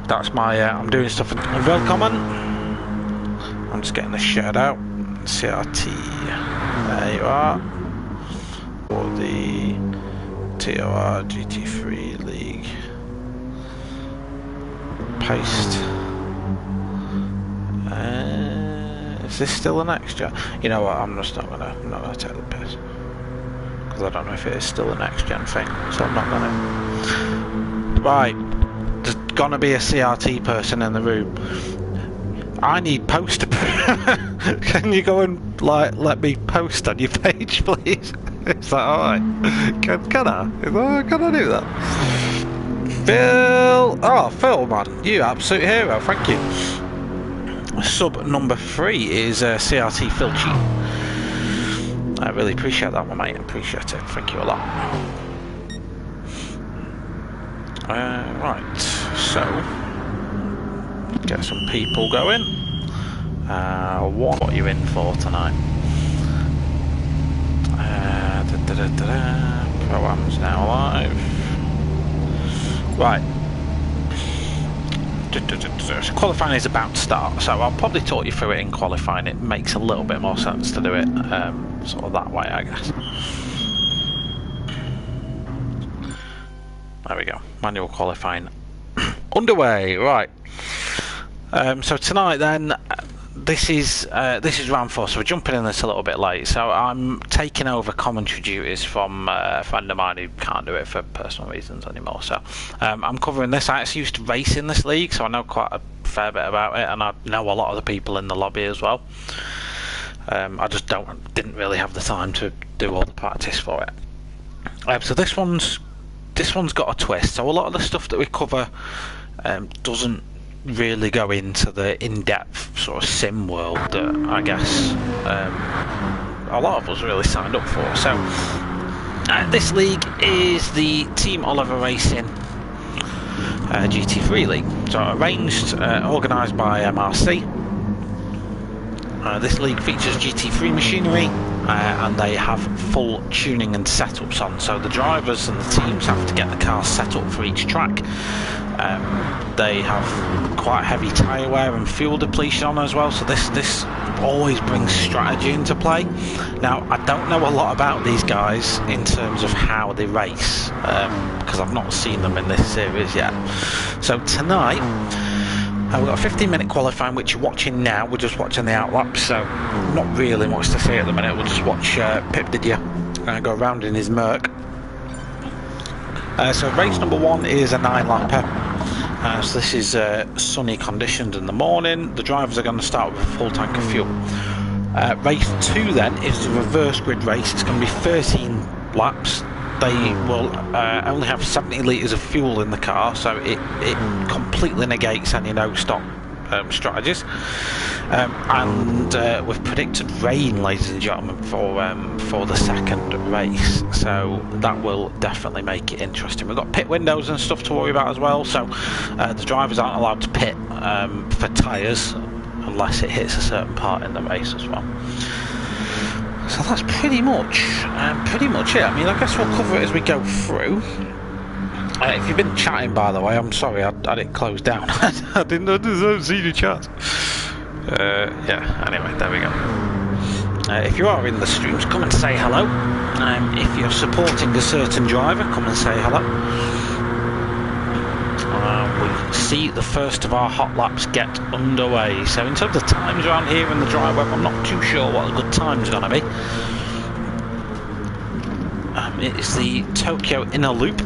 That's my, I'm doing stuff in Welcomen. I'm just getting the shirt out. CRT, there you are. For the TOR GT3 League. Paste. Is this still an extra? You know what? I'm not gonna take the piss because I don't know if it is still a next gen thing, so I'm not gonna. Right, there's gonna be a CRT person in the room. I need poster. Can you go and let me post on your page, please? Is that alright? Can I? Can I do that? Phil! Oh, Phil, man, you absolute hero. Thank you. Sub number 3 is CRT Filchi. I really appreciate that one, mate. Appreciate it. Thank you a lot. Right, so get some people going. What are you in for tonight? ProAm's now live. Right. Qualifying is about to start, so I'll probably talk you through it in qualifying. It makes a little bit more sense to do it sort of that way, I guess. There we go. Manual qualifying underway. Right. So tonight then, this is round 4, so we're jumping in this a little bit late. So I'm taking over commentary duties from a friend of mine who can't do it for personal reasons anymore. So I'm covering this. I actually used to race in this league, so I know quite a fair bit about it, and I know a lot of the people in the lobby as well. I just didn't really have the time to do all the practice for it. So this one's got a twist. So a lot of the stuff that we cover doesn't really go into the in-depth sort of sim world that I guess a lot of us really signed up for. So this league is the Team Oliver Racing GT3 League. So arranged, organised by MRC. This league features GT3 machinery and they have full tuning and setups on. So the drivers and the teams have to get the cars set up for each track. They have quite heavy tyre wear and fuel depletion on as well, so this always brings strategy into play. Now, I don't know a lot about these guys in terms of how they race, because I've not seen them in this series yet. So tonight, we've got a 15-minute qualifying, which you're watching now. We're just watching the outlap, so not really much to see at the minute. We'll just watch Pip Didier go around in his Merc. So race number 1 is a 9-lapper. So this is sunny conditions in the morning. The drivers are going to start with a full tank of fuel. Race 2 then is the reverse grid race. It's going to be 13 laps. They will only have 70 litres of fuel in the car, so it completely negates any no-stop strategies. And we've predicted rain, ladies and gentlemen, for the second race, so that will definitely make it interesting. We've got pit windows and stuff to worry about as well, so the drivers aren't allowed to pit for tyres unless it hits a certain part in the race as well. So that's pretty much it. I mean, I guess we'll cover it as we go through. If you've been chatting, by the way, I'm sorry, I didn't close down. I didn't see the chat. Yeah, anyway, there we go. If you are in the streams, come and say hello. If you're supporting a certain driver, come and say hello. We see the first of our hot laps get underway. So in terms of times around here in the dry web, I'm not too sure what a good time's going to be. It is the Tokyo Inner Loop.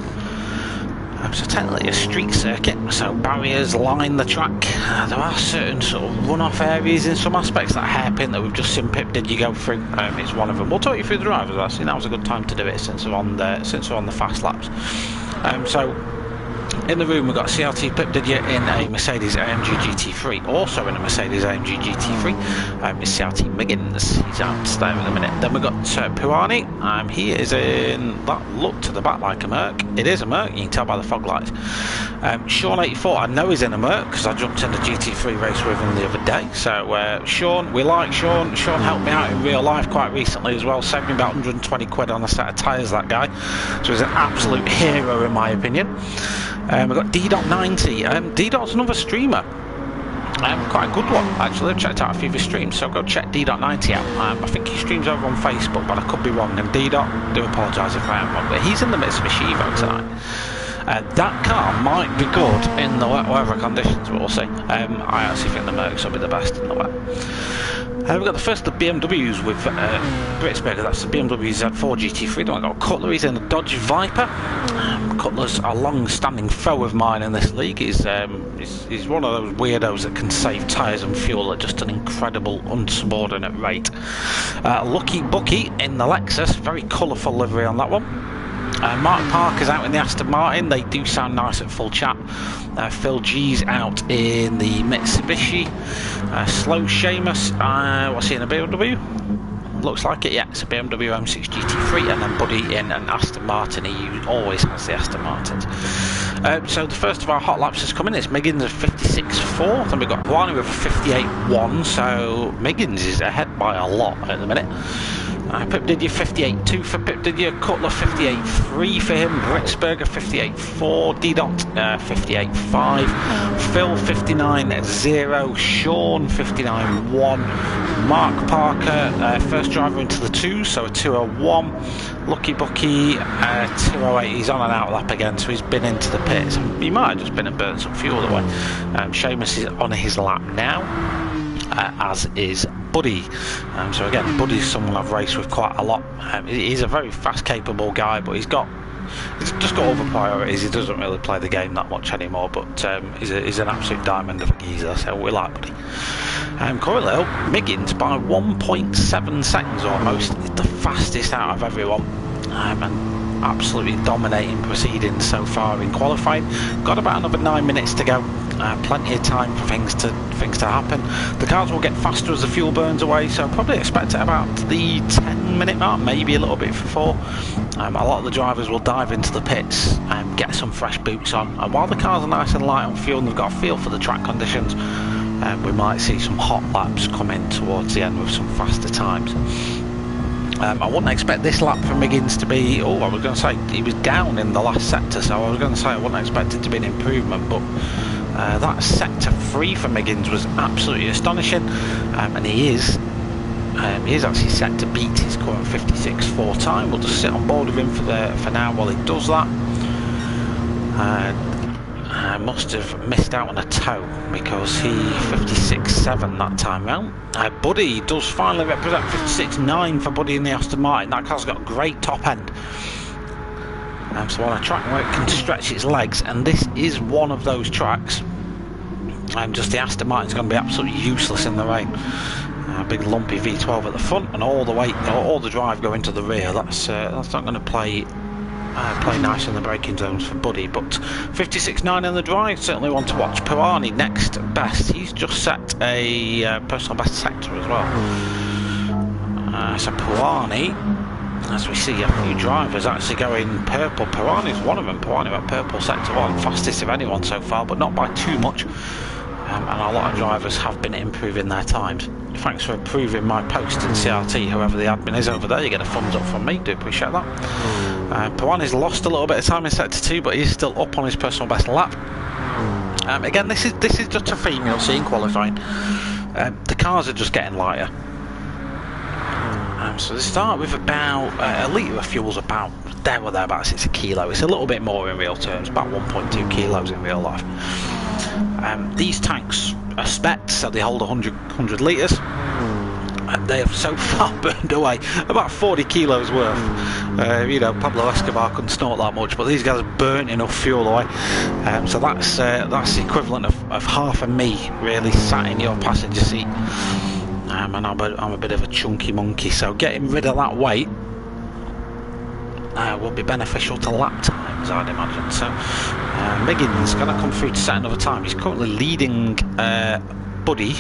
So technically a street circuit, so barriers line the track. There are certain sort of run-off areas in some aspects, that hairpin that we've just seen Pip Didier go through. It's one of them. We'll talk you through the drivers. I think that was a good time to do it since we're on the fast laps. So In the room we've got CRT Pip Didier in a Mercedes AMG GT3. Also in a Mercedes AMG GT3 is CRT Miggins. He's out there in a minute. Then we've got Puani. He is in that look to the back like a Merc. It is a Merc, you can tell by the fog lights. Sean 84, I know he's in a Merc because I jumped in the GT3 race with him the other day. So Sean, we like Sean. Sean helped me out in real life quite recently as well. Saved me about 120 quid on a set of tyres, that guy. So he's an absolute hero in my opinion. We've got D.90. D.Dot's another streamer. Quite a good one actually. I've checked out a few of his streams, so go check D.90 out. I think he streams over on Facebook, but I could be wrong. And D.Dot, do apologise if I am wrong, but he's in the Mitsubishi Evo tonight. That car might be good in the wet weather conditions, we'll see. I actually think the Mercs will be the best in the wet. We've got the first of the BMWs with Britsberger. That's the BMW Z4 GT3. Then we've got Cutler. He's in a Dodge Viper. Cutler's a long-standing foe of mine in this league. He's one of those weirdos that can save tyres and fuel at just an incredible, unsubordinate rate. Lucky Bucky in the Lexus. Very colourful livery on that one. Mark Parker's out in the Aston Martin. They do sound nice at full chat. Phil G's out in the Mitsubishi. Slow Seamus, what's he in, a BMW? Looks like it, yeah, it's a BMW M6 GT3. And then Buddy in an Aston Martin. He always has the Aston Martins. So the first of our hot laps has come in. It's Miggins of 56.4. Then we've got Guani with a 58.1. So Miggins is ahead by a lot at the minute. Pip Didier 58.2 for Pip Didier, Cutler 58.3 for him, Britsberger 58.4, D.Dot 58.5, Phil 59.0, Sean 59.1, Mark Parker, first driver into the 2, so a 2.01, Lucky Bucky 2.08, he's on an out lap again, so he's been into the pits. He might have just been and burnt some fuel away. Seamus is on his lap now. As is Buddy. So again, Buddy's someone I've raced with quite a lot. He's a very fast, capable guy, but he's just got other priorities. He doesn't really play the game that much anymore, but he's an absolute diamond of a geezer, so we like Buddy. Corey Little, Miggins by 1.7 seconds almost, the fastest out of everyone. And absolutely dominating proceedings so far in qualifying. Got about another 9 minutes to go. Plenty of time for things to happen. The cars will get faster as the fuel burns away, so probably expect at about the 10-minute mark, maybe a little bit for 4. A lot of the drivers will dive into the pits and get some fresh boots on. And while the cars are nice and light on fuel and they've got a feel for the track conditions, we might see some hot laps come in towards the end with some faster times. I wouldn't expect this lap for Miggins to be, I was going to say he was down in the last sector, so I was going to say I wouldn't expect it to be an improvement, but that sector 3 for Miggins was absolutely astonishing, and he is actually set to beat his current 56.4 time. We'll just sit on board with him for now while he does that. I must have missed out on a toe because he 56.7 that time round. Buddy does finally represent 56.9 for Buddy in the Aston Martin. That car's got a great top end. So on a track where it can stretch its legs, and this is one of those tracks, just the Aston Martin's going to be absolutely useless in the rain. A big lumpy V12 at the front and all the weight, all the drive going to the rear. That's not going to play nice in the braking zones for Buddy, but 56.9 in the drive, certainly one to watch. Puani next best, he's just set a personal best sector as well. So Puani, as we see a few drivers actually going purple. Puani's one of them. Puani went purple sector 1, fastest of anyone so far, but not by too much. And a lot of drivers have been improving their times. Thanks for approving my post in CRT, whoever the admin is over there. You get a thumbs up from me, do appreciate that. Puani's lost a little bit of time in sector 2, but he's still up on his personal best lap. Again, this is just a theme you'll see in qualifying. The cars are just getting lighter. So they start with about a litre of fuel's about there or thereabouts. It's a kilo. It's a little bit more in real terms, about 1.2 kilos in real life. These tanks are spec, so they hold 100 litres. They have so far burned away about 40 kilos worth. Pablo Escobar couldn't snort that much, but these guys have burnt enough fuel away. So that's the equivalent of half of me really sat in your passenger seat. And I'm a bit of a chunky monkey, so getting rid of that weight will be beneficial to lap times, I'd imagine. So Miggins going to come through to set another time. He's currently leading Buddy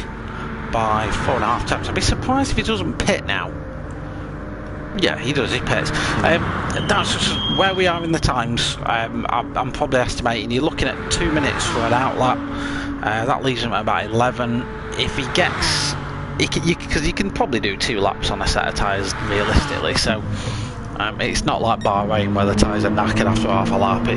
by 4.5 temps. I'd be surprised if he doesn't pit now. Yeah, he does, he pits. That's just where we are in the times. I'm probably estimating you're looking at 2 minutes for an outlap. That leaves him at about 11. If he gets, because you can probably do 2 laps on a set of tyres realistically, so it's not like Bahrain where the tyres are knackered after half a lap.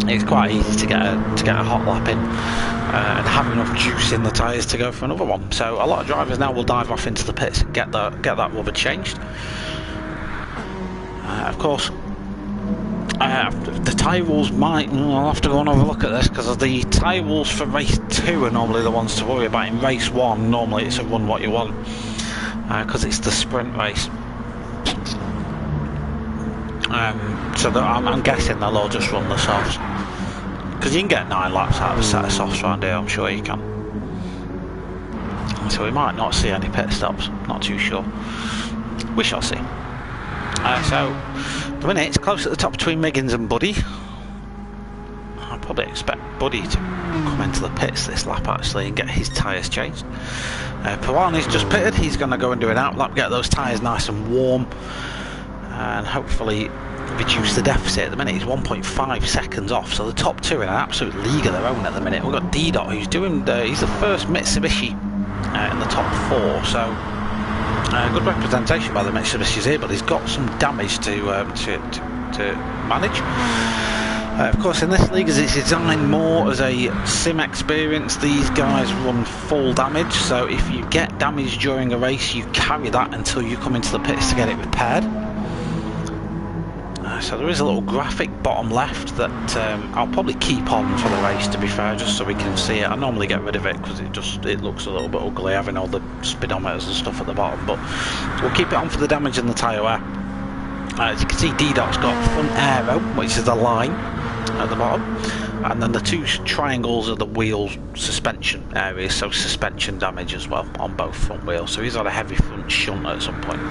It's quite easy to get a hot lap in and have enough juice in the tyres to go for another one. So a lot of drivers now will dive off into the pits and get that rubber changed. Of course, the tyre rules might. I'll have to go and have a look at this, because the tyre rules for race 2 are normally the ones to worry about. In race 1, normally it's a run what you want, because it's the sprint race. So I'm guessing they'll all just run the softs, because you can get 9 laps out of a set of softs around here, I'm sure you can. So we might not see any pit stops, not too sure. We shall see. So the minute it's close at the top between Miggins and Buddy. I'll probably expect Buddy to come into the pits this lap actually and get his tyres changed. ProAm's just pitted. He's going to go and do an outlap, get those tyres nice and warm, and hopefully reduce the deficit. At the minute he's 1.5 seconds off, so the top 2 in an absolute league of their own at the minute. We've got D-Dot, who's doing he's the first Mitsubishi in the top 4, so good representation by the Mitsubishis here, but he's got some damage to manage. Of course, in this league, as it's designed more as a sim experience, these guys run full damage, so if you get damage during a race, you carry that until you come into the pits to get it repaired. So there is a little graphic bottom left that I'll probably keep on for the race, to be fair, just so we can see it. I normally get rid of it because it looks a little bit ugly having all the speedometers and stuff at the bottom, but we'll keep it on for the damage in the tyre wear. As you can see, D-Dot's got front aero, which is the line at the bottom, and then the 2 triangles are the wheel suspension areas, so suspension damage as well on both front wheels. So he's had a heavy front shunt at some point.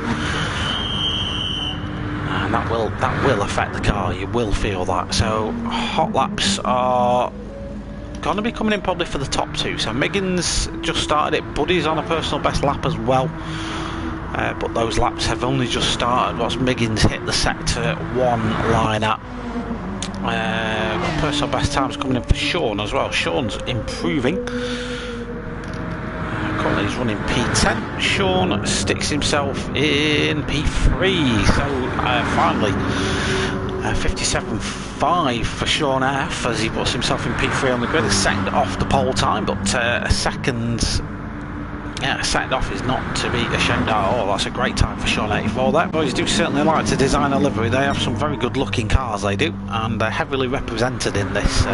And that will affect the car, you will feel that. So hot laps are going to be coming in probably for the top 2. So Miggins just started it, Buddy's on a personal best lap as well, but those laps have only just started. Once Miggins hit the sector 1 line up, personal best times coming in for Sean as well. Sean's improving. Currently he's running P10. Sean sticks himself in P3. So finally 57.5 for Sean F as he puts himself in P3 on the grid. A second off the pole time, but a second off is not to be ashamed at all. That's a great time for Sean 84 there. Boys do certainly like to design a livery. They have some very good looking cars, they do, and they're heavily represented in this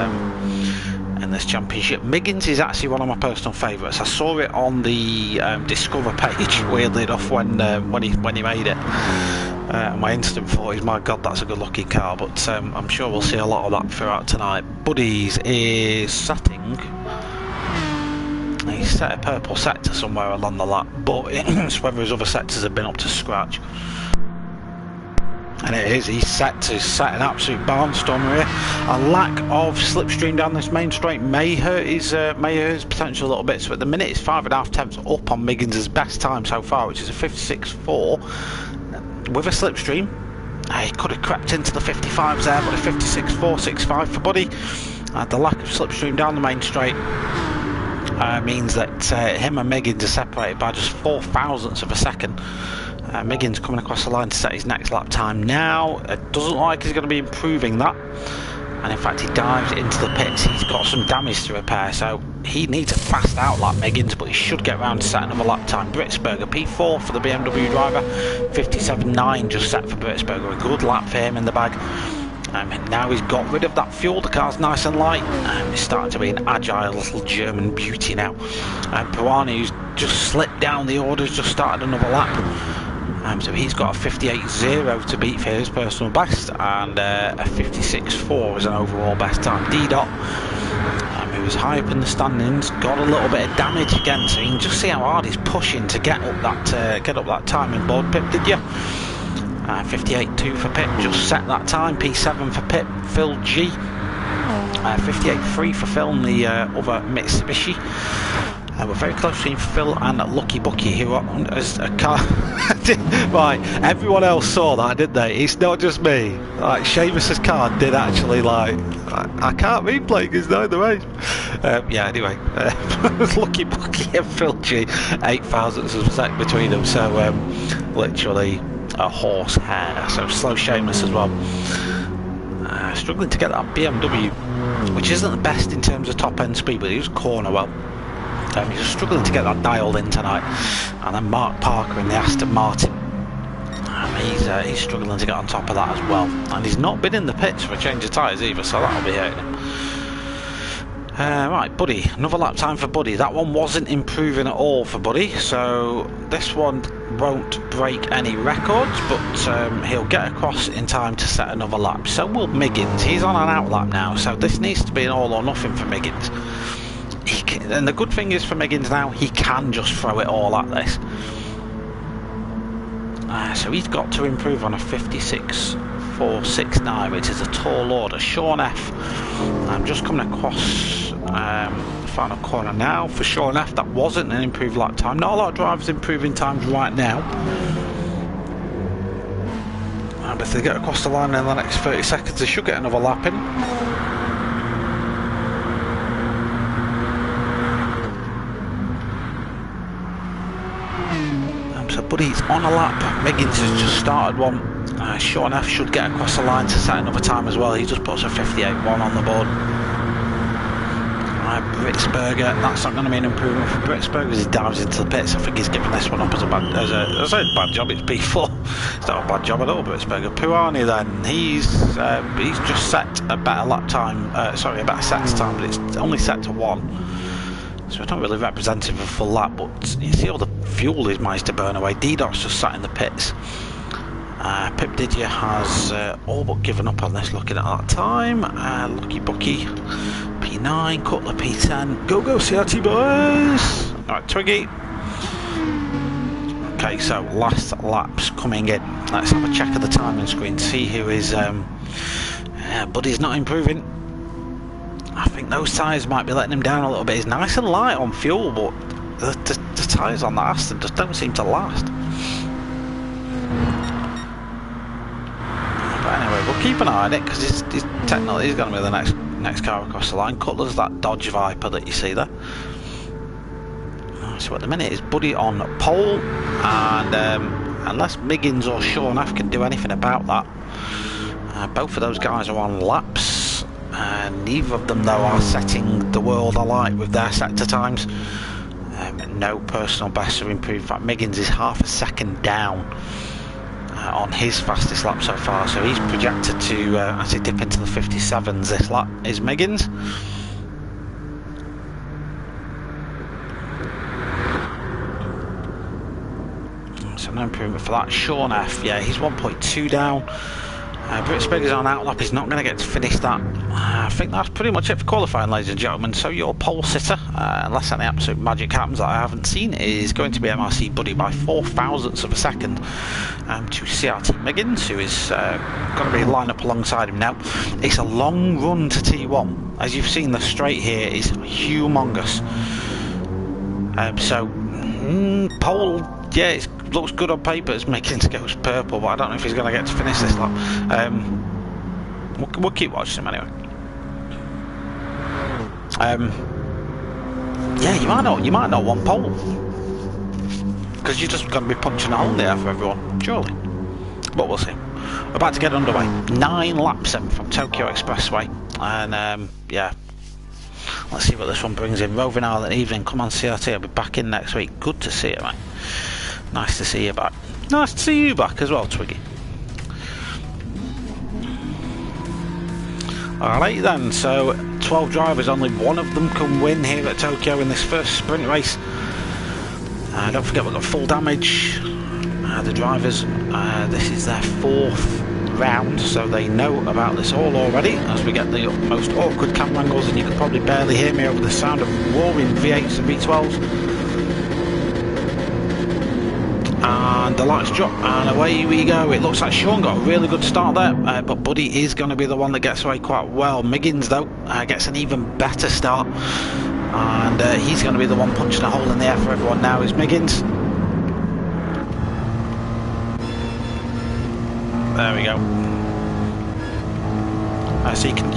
championship. Miggins is actually one of my personal favourites. I saw it on the Discover page, weirdly enough, when he made it. My instant thought is, my god, that's a good looking car, but I'm sure we'll see a lot of that throughout tonight. Buddy's is setting, he's set a purple sector somewhere along the lap, but it's whether his other sectors have been up to scratch. And it is, he's set an absolute barnstormer here. A lack of slipstream down this main straight may hurt his potential a little bit. So at the minute it's 5.5 temps up on Miggins' best time so far, which is a 56.4. With a slipstream, he could have crept into the 55s there, but a 56.465 for Buddy. The lack of slipstream down the main straight means that him and Miggins are separated by just 4 thousandths of a second. Miggins coming across the line to set his next lap time now. It doesn't look like he's going to be improving that, and in fact he dives into the pits. He's got some damage to repair, so he needs a fast outlap, Miggins, but he should get around to set another lap time. Britzberger P4 for the BMW driver, 57.9 just set for Britzberger. A good lap for him in the bag. And now he's got rid of that fuel, the car's nice and light, and he's starting to be an agile little German beauty now. ProAm, who's just slipped down the orders, just started another lap. So he's got a 58.0 to beat for his personal best, and a 56.4 as an overall best time. D-Dot, who was high up in the standings, got a little bit of damage again, so you can just see how hard he's pushing to get up that timing board. Pip, did you? 58.2 for Pip, just set that time. P7 for Pip. Phil G. 58.3 for Phil in the other Mitsubishi. We're very close between Phil and Lucky Bucky, who has a car. Right, everyone else saw that, didn't they? It's not just me. Like, Seamus's car did actually, like, I can't replay because neither way. Yeah, anyway, Lucky Bucky and Phil G, 8 thousandths of a sec between them, so literally a horse hair. So slow Seamus as well. Struggling to get that BMW, which isn't the best in terms of top end speed, but he was corner well. He's just struggling to get that dialed in tonight. And then Mark Parker in the Aston Martin, he's struggling to get on top of that as well. And he's not been in the pits for a change of tyres either, so that'll be hurting him. Right, Buddy, another lap time for Buddy. That one wasn't improving at all for Buddy, so this one won't break any records, but he'll get across in time to set another lap. So will Miggins. He's on an out lap now, so this needs to be an all or nothing for Miggins. And the good thing is for Miggins now, he can just throw it all at this. So he's got to improve on a 56.469, which is a tall order. Sean F. I'm just coming across the final corner now for Sean F. That wasn't an improved lap time. Not a lot of drivers improving times right now. But if they get across the line in the next 30 seconds, they should get another lap in. So Buddy's on a lap. Miggins has just started one. Sean F should get across the line to set another time as well. He just puts a 58.1 on the board. Britsberger, that's not going to be an improvement for Britsberger as he dives into the pits. I think he's giving this one up as a bad job. It's P4. It's not a bad job at all, Britsberger. Puani then, he's just set a better lap time. A better set time, but it's only set to 1. So it's not really representative of a full lap, but you see all the fuel he's managed to burn away. D-Dot's just sat in the pits. Pip Didier has all but given up on this looking at that time. Lucky Bucky, P9, Cutler P10. Go CRT boys! Alright, Twiggy. Okay, so last laps coming in. Let's have a check of the timing screen to see who is... Buddy's not improving. I think those tyres might be letting him down a little bit. He's nice and light on fuel, but the tyres on the Aston just don't seem to last. But anyway, we'll keep an eye on it because he's technically he's going to be the next car across the line. Cutler's that Dodge Viper that you see there. So at the minute it's Buddy on pole, and unless Miggins or Sean F can do anything about that, both of those guys are on laps. Neither of them though are setting the world alight with their sector times. No personal bests are improved. In fact, Miggins is half a second down on his fastest lap so far, so he's projected to actually dip into the 57s this lap, is Miggins. So no improvement for that. Sean F, yeah, he's 1.2 down. Britsberger's on out lap, he's not going to get to finish that. I think that's pretty much it for qualifying, ladies and gentlemen. So your pole sitter, unless any absolute magic happens that I haven't seen, is going to be MRC Buddy by 4 thousandths of a second to CRT Miggins, who is going to be lined up alongside him now. It's a long run to T1. As you've seen, the straight here is humongous. Pole, yeah, it looks good on paper as Miggins goes purple, but I don't know if he's going to get to finish this lap. We'll keep watching him anyway. Yeah, you might not want pole because you're just going to be punching a hole in the air for everyone, surely. But we'll see. We're about to get underway. 9 laps in from Tokyo Expressway, and yeah. Let's see what this one brings in. Roving Island evening. Come on, CRT. I'll be back in next week. Good to see you, mate. Nice to see you back. Nice to see you back as well, Twiggy. Alright then, so 12 drivers, only one of them can win here at Tokyo in this first sprint race. Don't forget we've got full damage. The drivers, this is their 4th round, so they know about this all already as we get the most awkward camera angles, and you can probably barely hear me over the sound of roaring V8s and V12s. and the lights drop, and away we go. It looks like Sean got a really good start there, but Buddy is going to be the one that gets away quite well. Miggins, though, gets an even better start, and he's going to be the one punching a hole in the air for everyone now, is Miggins. There we go. So you can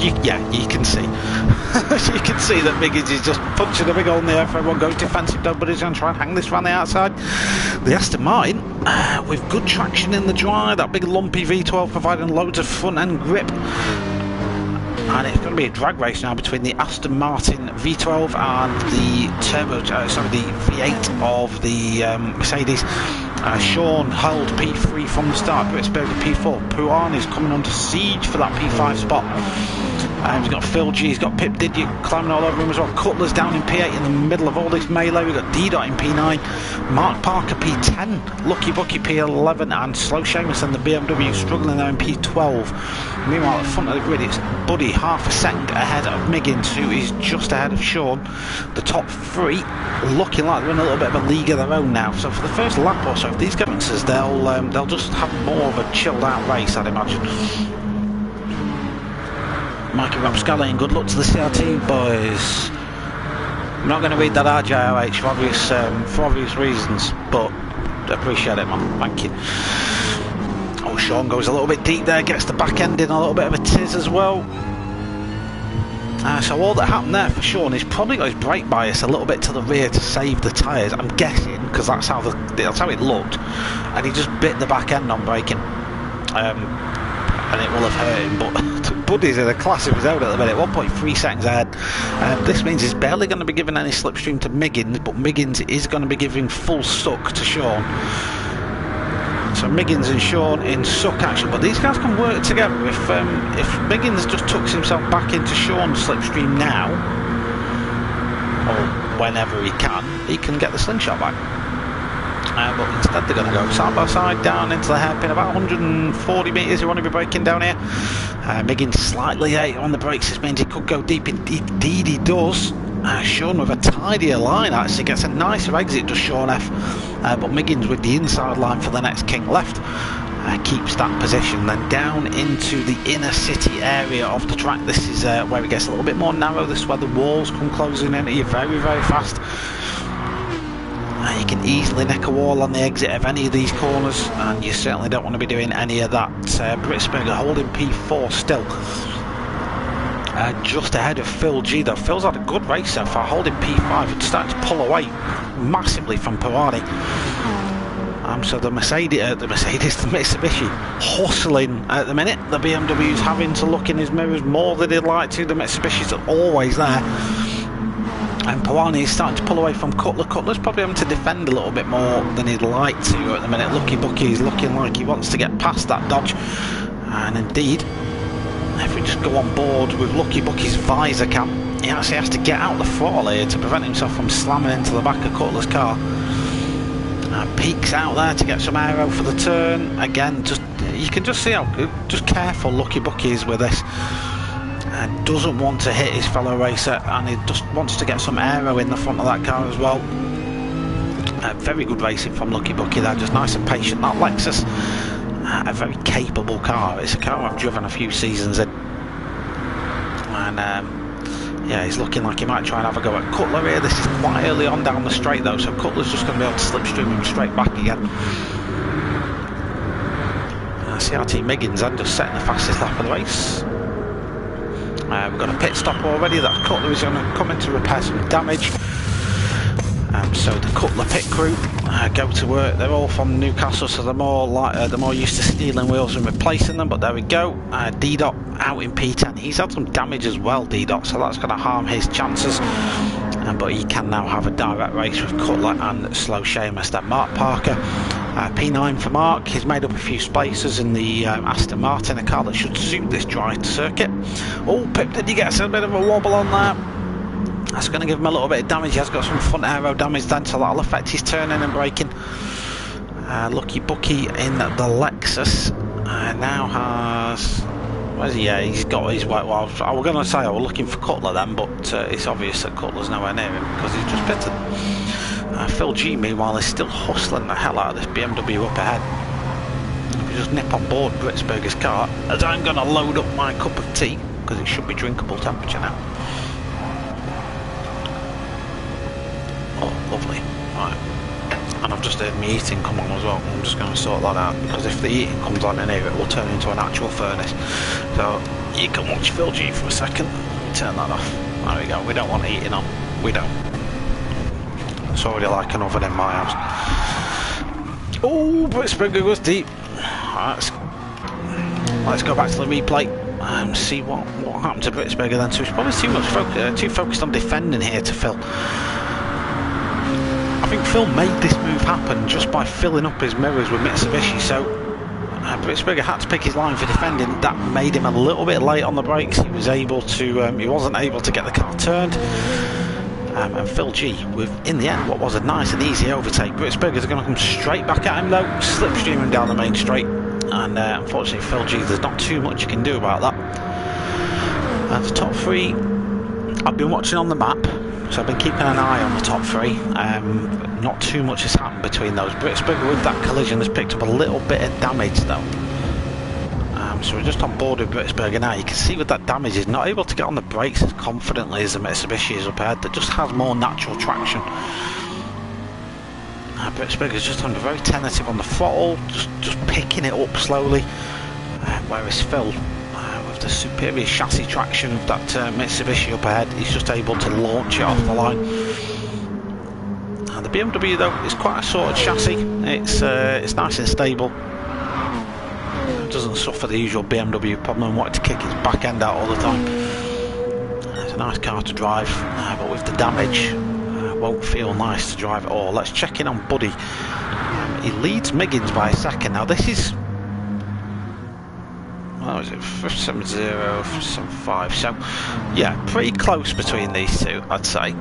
see. You can see that Miggins is just punching a big hole in the air for everyone. Goes defensive, nobody's going to try and hang this around the outside. The Aston Martin, with good traction in the dry, that big lumpy V12 providing loads of front end grip. And it's going to be a drag race now between the Aston Martin V12 and the the V8 of the Mercedes. Sean held P3 from the start, Britsburg P4. ProAm is coming under siege for that P5 spot. He's got Phil G, he's got Pip Didiot climbing all over him as well. Cutler's down in P8 in the middle of all this melee. We've got D-Dot in P9, Mark Parker P10, Lucky Bucky P11, and Slow Seamus and the BMW struggling there in P12. Meanwhile, at the front of the grid, it's Buddy half a second ahead of Miggins, who is just ahead of Sean. The top three looking like they're in a little bit of a league of their own now. So for the first lap or so, if these get answers, they'll just have more of a chilled out race, I'd imagine. Mikey Rapscallion, good luck to the CRT boys. I'm not going to read that RJOH for obvious reasons, but appreciate it, man. Thank you. Oh, Sean goes a little bit deep there, gets the back end in a little bit of a tiz as well. So all that happened there for Sean is probably got his brake bias a little bit to the rear to save the tyres. I'm guessing, because that's how it looked, and he just bit the back end on braking. And it will have hurt him, but Buddy's in a class of his own at the minute, 1.3 seconds ahead. This means he's barely going to be giving any slipstream to Miggins, but Miggins is going to be giving full suck to Sean. So Miggins and Sean in suck action, but these guys can work together. If Miggins just tucks himself back into Sean's slipstream now, or whenever he can get the slingshot back. But instead they're going to go side by side down into the hairpin, about 140 metres you want to be braking down here. Miggins slightly late on the brakes, this means he could go deep, indeed he does. Sean with a tidier line actually gets a nicer exit, does Sean F. But Miggins with the inside line for the next king left keeps that position. Then down into the inner city area of the track. This is where it gets a little bit more narrow. This is where the walls come closing in at you very, very fast. You can easily nick a wall on the exit of any of these corners, and you certainly don't want to be doing any of that. Britsburger holding P4 still. Just ahead of Phil G though. Phil's had a good race so far, holding P5 and starting to pull away massively from Pirani. So the Mitsubishi hustling at the minute. The BMW's having to look in his mirrors more than he'd like to. The Mitsubishi's are always there. And Pirani is starting to pull away from Cutler. Cutler's probably having to defend a little bit more than he'd like to at the minute. Lucky Bucky is looking like he wants to get past that dodge. And indeed, if we just go on board with Lucky Bucky's visor cam, he actually has to get out the throttle here to prevent himself from slamming into the back of Cutler's car. Peeks out there to get some aero for the turn. Again, you can just see how careful Lucky Bucky is with this. Doesn't want to hit his fellow racer, and he just wants to get some aero in the front of that car as well. Very good racing from Lucky Bucky there, just nice and patient. That Lexus, a very capable car. It's a car I've driven a few seasons in, and yeah, he's looking like he might try and have a go at Cutler here. This is quite early on down the straight though, so Cutler's just going to be able to slipstream him straight back again. CRT Miggins then just setting the fastest lap of the race. We've got a pit stop already. That Cutler is going to come in to repair some damage. So the Cutler pit crew go to work. They're all from Newcastle, so they're more used to stealing wheels and replacing them. But there we go. D-Dot out in P10. He's had some damage as well, D-Dot, so that's going to harm his chances. But he can now have a direct race with Cutler and Slow Seamus. Then Mark Parker, P9 for Mark. He's made up a few spaces in the Aston Martin, a car that should suit this dry circuit. Oh, Pip Diddy gets a bit of a wobble on there. That's going to give him a little bit of damage. He has got some front aero damage then, so that'll affect his turning and braking. Lucky Bucky in the Lexus now has... Where's he? Yeah, he's got his white walls. I was going to say I was looking for Cutler then, but it's obvious that Cutler's nowhere near him because he's just pitted. Phil G, meanwhile, is still hustling the hell out of this BMW up ahead. If we just nip on board Britsberger's car, as I'm going to load up my cup of tea, because it should be drinkable temperature now. Oh, lovely. Right. And I've just heard my heating come on as well. I'm just going to sort that out, because if the heating comes on in here, it will turn into an actual furnace. So you can watch Phil G for a second. Turn that off. There we go. We don't want heating on. We don't. It's already like an oven in my house. Oh, Britsberger goes deep. Right, let's go back to the replay and see what happened to Britsberger then. So he's probably too focused on defending here to Phil. I think Phil made this move happen just by filling up his mirrors with Mitsubishi, so Britsberger had to pick his line for defending. That made him a little bit late on the brakes. He was able to, he wasn't able to get the car turned. And Phil G, with, in the end, what was a nice and easy overtake. Britsberger's going to come straight back at him though, slipstreaming down the main straight. And unfortunately Phil G, there's not too much you can do about that. And the top three, I've been watching on the map, so I've been keeping an eye on the top three. Not too much has happened between those. Britsberger with that collision has picked up a little bit of damage though. So we're just on board with Britsberger now. You can see with that damage he's not able to get on the brakes as confidently as the Mitsubishi is up ahead. That just has more natural traction. Britsberger's just under very tentative on the throttle, just picking it up slowly. Whereas Phil, with the superior chassis traction of that Mitsubishi up ahead, he's just able to launch it off the line. The BMW though is quite a sorted chassis. It's nice and stable. It doesn't suffer the usual BMW problem, wanting to kick its back end out all the time. It's a nice car to drive, but with the damage, won't feel nice to drive at all. Let's check in on Buddy. He leads Miggins by a second. Now this is, what was it, 570, 575. So yeah, pretty close between these two, I'd say.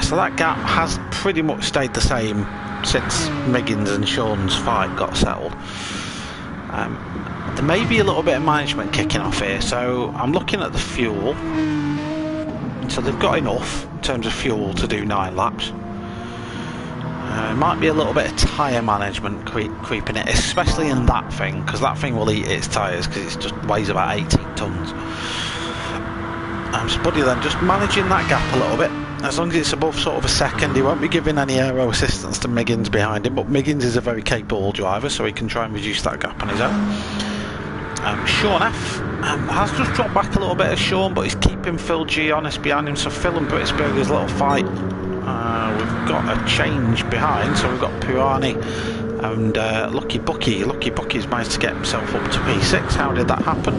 So that gap has pretty much stayed the same since Miggins and Sean's fight got settled. There may be a little bit of management kicking off here, so I'm looking at the fuel. So they've got enough in terms of fuel to do 9 laps. It might be a little bit of tyre management creeping it, especially in that thing, because that thing will eat its tyres because it just weighs about 18 tonnes. So Buddy then just managing that gap a little bit. As long as it's above sort of a second, he won't be giving any aero assistance to Miggins behind him, but Miggins is a very capable driver, so he can try and reduce that gap on his own. Sean F has just dropped back a little bit of Sean, but he's keeping Phil G honest behind him, so Phil and Britsberger's little fight. We've got a change behind, so we've got Pirani and Lucky Bucky. Lucky Bucky's managed to get himself up to P6. How did that happen?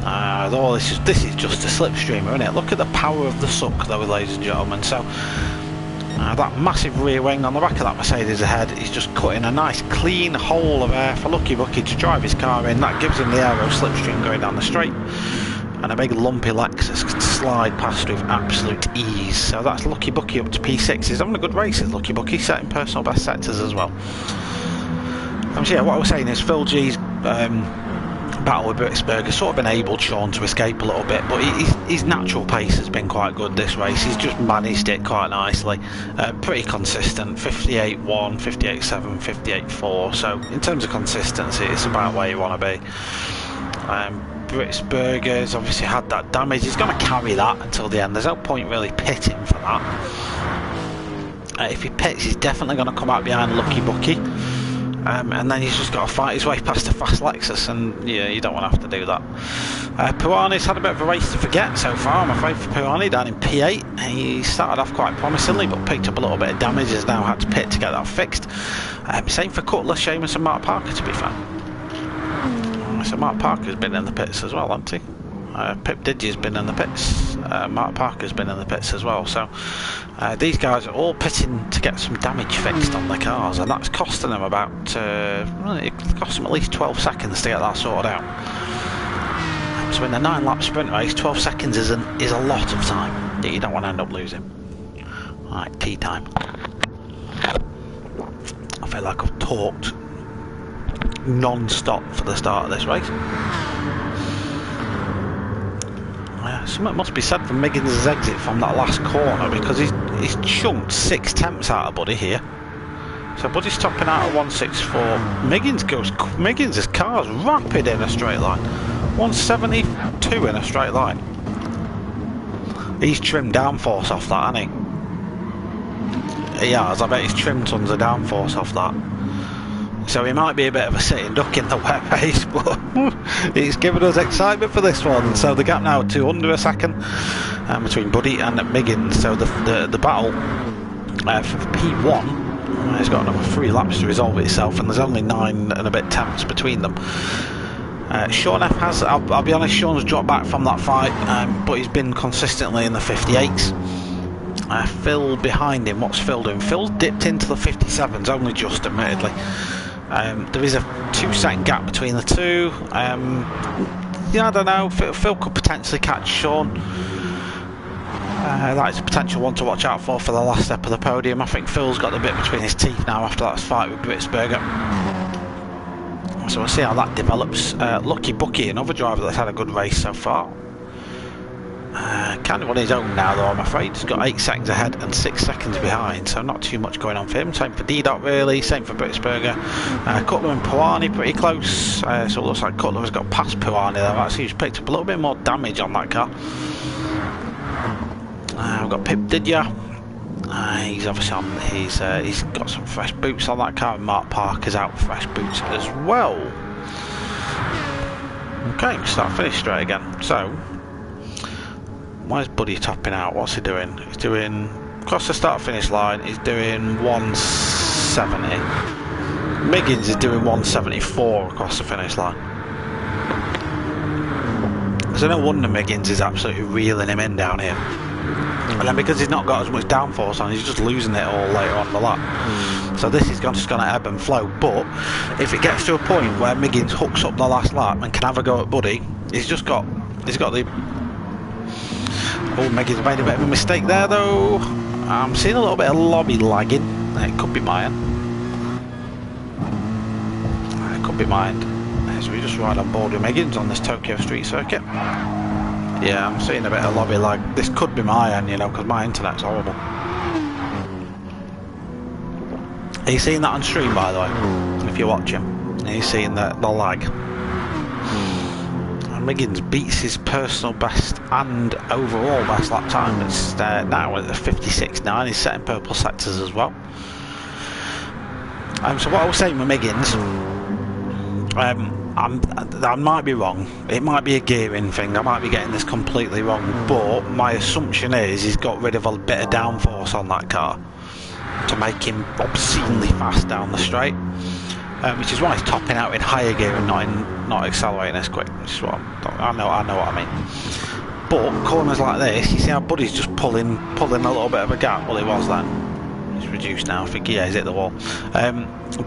Oh, this is just a slipstreamer, isn't it? Look at the power of the suck though, ladies and gentlemen. So that massive rear wing on the back of that Mercedes ahead, he's just cutting a nice clean hole of air for Lucky Bucky to drive his car in. That gives him the aero slipstream going down the straight, and a big lumpy Lexus can slide past with absolute ease. So that's Lucky Bucky up to P6. He's having a good race, is Lucky Bucky, setting personal best sectors as well. So yeah, what I was saying is Phil G's battle with Britsberger sort of enabled Sean to escape a little bit, but his natural pace has been quite good this race. He's just managed it quite nicely, pretty consistent, 58.1, 58.7, 58.4, so in terms of consistency it's about where you want to be. Britsberger's obviously had that damage, he's going to carry that until the end. There's no point really pitting for that. If he pits, he's definitely going to come out behind Lucky Bucky. And then he's just got to fight his way past a fast Lexus, and yeah, you don't want to have to do that. Pirani's had a bit of a race to forget so far, I'm afraid, for Pirani down in P8. He started off quite promisingly, but picked up a little bit of damage, has now had to pit to get that fixed. Same for Cutler, Seamus and Mark Parker, to be fair. So Mark Parker's been in the pits as well, hasn't he? Pip Digi's been in the pits, Mark Parker's been in the pits as well, so these guys are all pitting to get some damage fixed on their cars, and that's costing them about, it cost them at least 12 seconds to get that sorted out. So in a 9-lap sprint race, 12 seconds is a lot of time that you don't want to end up losing. Right, tea time. I feel like I've talked non-stop for the start of this race. something must be said for Miggins' exit from that last corner, because he's chunked 6 tenths out of Buddy here. So Buddy's topping out at 164. Miggins' car's rapid in a straight line. 172 in a straight line. He's trimmed downforce off that, hasn't he? He has. I bet he's trimmed tons of downforce off that. So he might be a bit of a sitting duck in the wet race, but he's given us excitement for this one. So the gap now to under a second between Buddy and Miggins. So the battle for P1 has got another 3 laps to resolve itself, and there's only 9 and a bit tenths between them. Sean F has, I'll be honest, Sean's dropped back from that fight, but he's been consistently in the 58s. Phil behind him, what's Phil doing? Phil's dipped into the 57s, only just, admittedly. There is a 2-second gap between the two. Yeah, I don't know, Phil could potentially catch Sean. That is a potential one to watch out for the last step of the podium. I think Phil's got the bit between his teeth now after that fight with Britsberger. So we'll see how that develops. Lucky Bucky, another driver that's had a good race so far. Kind of on his own now though, I'm afraid. He's got 8 seconds ahead and 6 seconds behind, so not too much going on for him. Same for D-Dot really, same for Britsberger. Cutler and Puani pretty close, so it looks like Cutler has got past Puani there. Actually he's picked up a little bit more damage on that car. We've got Pip Didya. He's obviously on he's got some fresh boots on that car, and Mark Parker's out with fresh boots as well. Okay, start finish straight again. So where's Buddy topping out? What's he doing? He's doing across the start finish line, he's doing 170. Miggins is doing 174 across the finish line. So no wonder Miggins is absolutely reeling him in down here. And then because he's not got as much downforce on, he's just losing it all later on the lap. So this is just going to ebb and flow. But if it gets to a point where Miggins hooks up the last lap and can have a go at Buddy, he's got the... Oh, Miggins made a bit of a mistake there though. I'm seeing a little bit of lobby lagging. It could be mine. It could be mine. So we just ride on board with Miggins on this Tokyo Street Circuit. Yeah, I'm seeing a bit of lobby lag. This could be my end, you know, because my internet's horrible. Are you seeing that on stream, by the way? If you're watching, are you seeing the lag? And Miggins beats his personal best and overall best lap time. It's now at the 56.9. He's setting purple sectors as well. So what I was saying with Miggins, I might be wrong. It might be a gearing thing. I might be getting this completely wrong. But my assumption is he's got rid of a bit of downforce on that car to make him obscenely fast down the straight, which is why he's topping out in higher gear and not accelerating as quick. Which is what I know what I mean. But corners like this, you see how Buddy's just pulling a little bit of a gap. Well, it was then. It's reduced now. I think he's hit the wall.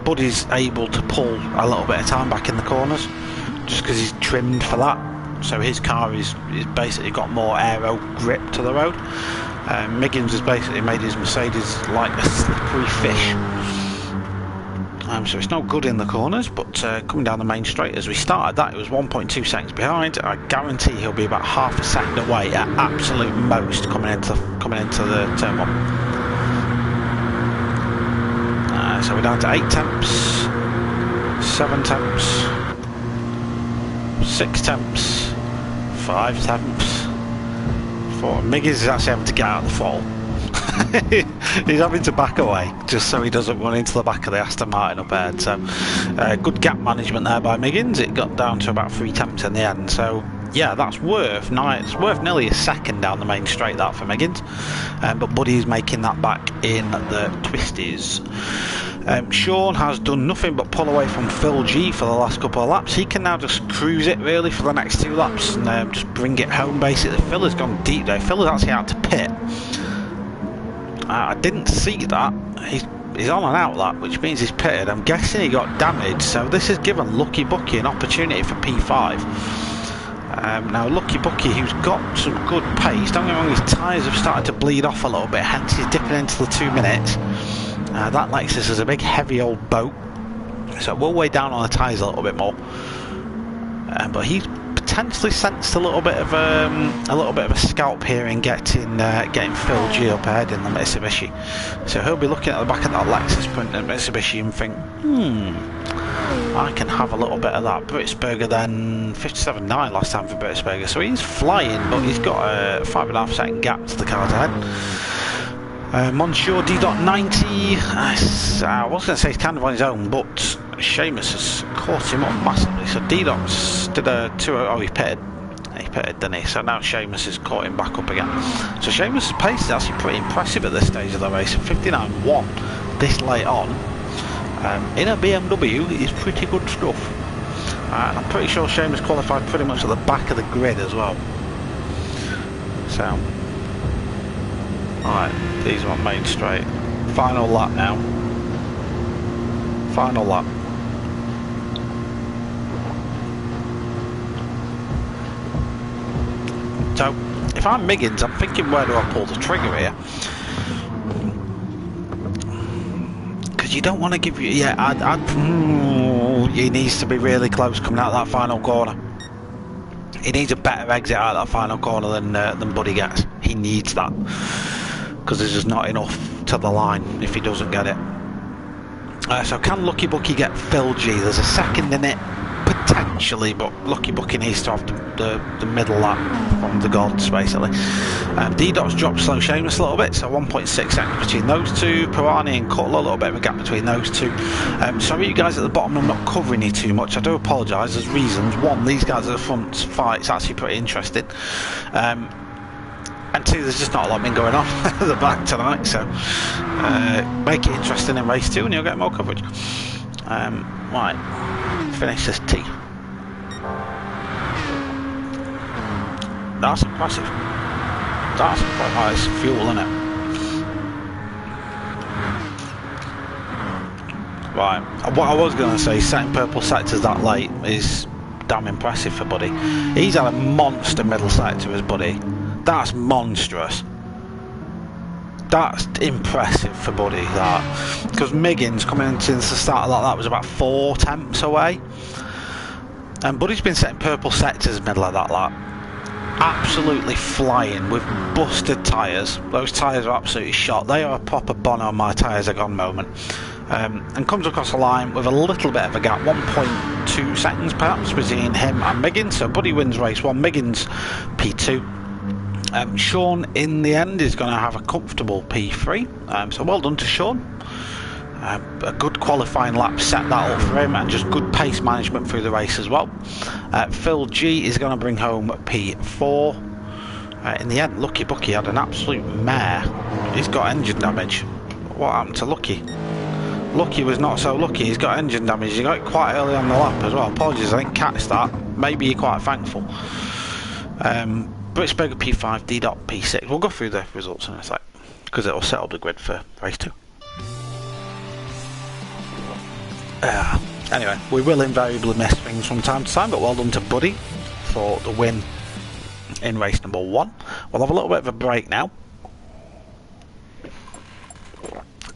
Buddy's able to pull a little bit of time back in the corners just because he's trimmed for that. So his car is basically got more aero grip to the road. Miggins has basically made his Mercedes like a slippery fish. So it's not good in the corners, but coming down the main straight as we started that, it was 1.2 seconds behind. I guarantee he'll be about half a second away at absolute most coming into the turn 1. So we're down to 8 temps, 7 temps, 6 temps, 5 temps, 4. Miggins is actually having to get out of the fall. He's having to back away just so he doesn't run into the back of the Aston Martin up ahead. So good gap management there by Miggins. It got down to about 3 temps in the end. So yeah, that's worth nearly a second down the main straight, that for Miggins. But Buddy's making that back in the twisties. Sean has done nothing but pull away from Phil G for the last couple of laps. He can now just cruise it really for the next 2 laps and just bring it home basically. Phil has gone deep there. Phil has actually had to pit. I didn't see that. He's on and out that, which means he's pitted. I'm guessing he got damaged, so this has given Lucky Bucky an opportunity for P5. Now Lucky Bucky, who's got some good pace, don't get me wrong, his tyres have started to bleed off a little bit, hence he's dipping into the 2 minutes. That Lexus is a big heavy old boat, so it will weigh down on the tyres a little bit more. But he's potentially sensed a little bit of a scalp here in getting Phil G up ahead in the Mitsubishi. So he'll be looking at the back of that Lexus Sprint and Mitsubishi and think, I can have a little bit of that. Britsberger then 57.9 last time for Britsberger, so he's flying, but he's got a 5.5 second gap to the cars ahead. Monsieur D.90, I was going to say he's kind of on his own, but Seamus has caught him up massively. So D.Dot's did a 2.0, he pitted. He pitted, didn't he? So now Seamus has caught him back up again. So Seamus' pace is actually pretty impressive at this stage of the race. 59.1 this late on. In a BMW is pretty good stuff. And I'm pretty sure Seamus qualified pretty much at the back of the grid as well. So, alright, these are on main straight. Final lap now. Final lap. So, if I'm Miggins, I'm thinking, where do I pull the trigger here? Because you don't want to give you... Yeah, he needs to be really close coming out of that final corner. He needs a better exit out of that final corner than Buddy gets. He needs that. Because there's just not enough to the line if he doesn't get it. So can Lucky Bucky get Phil G? There's a second in it, potentially, but Lucky Bucky needs to have the middle lap from the gods, basically. D-Dot's dropped Slow Seamus a little bit, so 1.6 seconds between those two. ProAm and Cutler, a little bit of a gap between those two. Sorry you guys at the bottom, I'm not covering you too much. I do apologise, there's reasons. One, these guys at the front fight's actually pretty interesting. And two, there's just not a lot been going on at the back tonight, so make it interesting in race 2 and you'll get more coverage. Right, finish this T. That's impressive. That's fuel, isn't it? Right, what I was going to say, setting purple sectors that late is damn impressive for Buddy. He's had a monster middle sector as Buddy. That's monstrous. That's impressive for Buddy, that. Because Miggins coming into the start of that was about 4 tenths away. And Buddy's been setting purple sectors middle of that lap. Absolutely flying with busted tyres. Those tyres are absolutely shot. They are a proper Bono my tyres are gone moment. And comes across the line with a little bit of a gap, 1.2 seconds perhaps between him and Miggins. So Buddy wins race 1, Miggins P2. Sean in the end is going to have a comfortable P3, so well done to Sean. A good qualifying lap set that up for him, and just good pace management through the race as well. Phil G is going to bring home P4. In the end, Lucky Bucky had an absolute mare. He's got engine damage. What happened to Lucky? Lucky was not so lucky. He's got engine damage. He got it quite early on the lap as well. Apologies, I didn't catch that. Maybe you're quite thankful. Britsberger P5, D-Dot P6. We'll go through the results in a sec, because it'll set up the grid for race 2. Anyway, we will invariably miss things from time to time, but well done to Buddy for the win in race number 1. We'll have a little bit of a break now.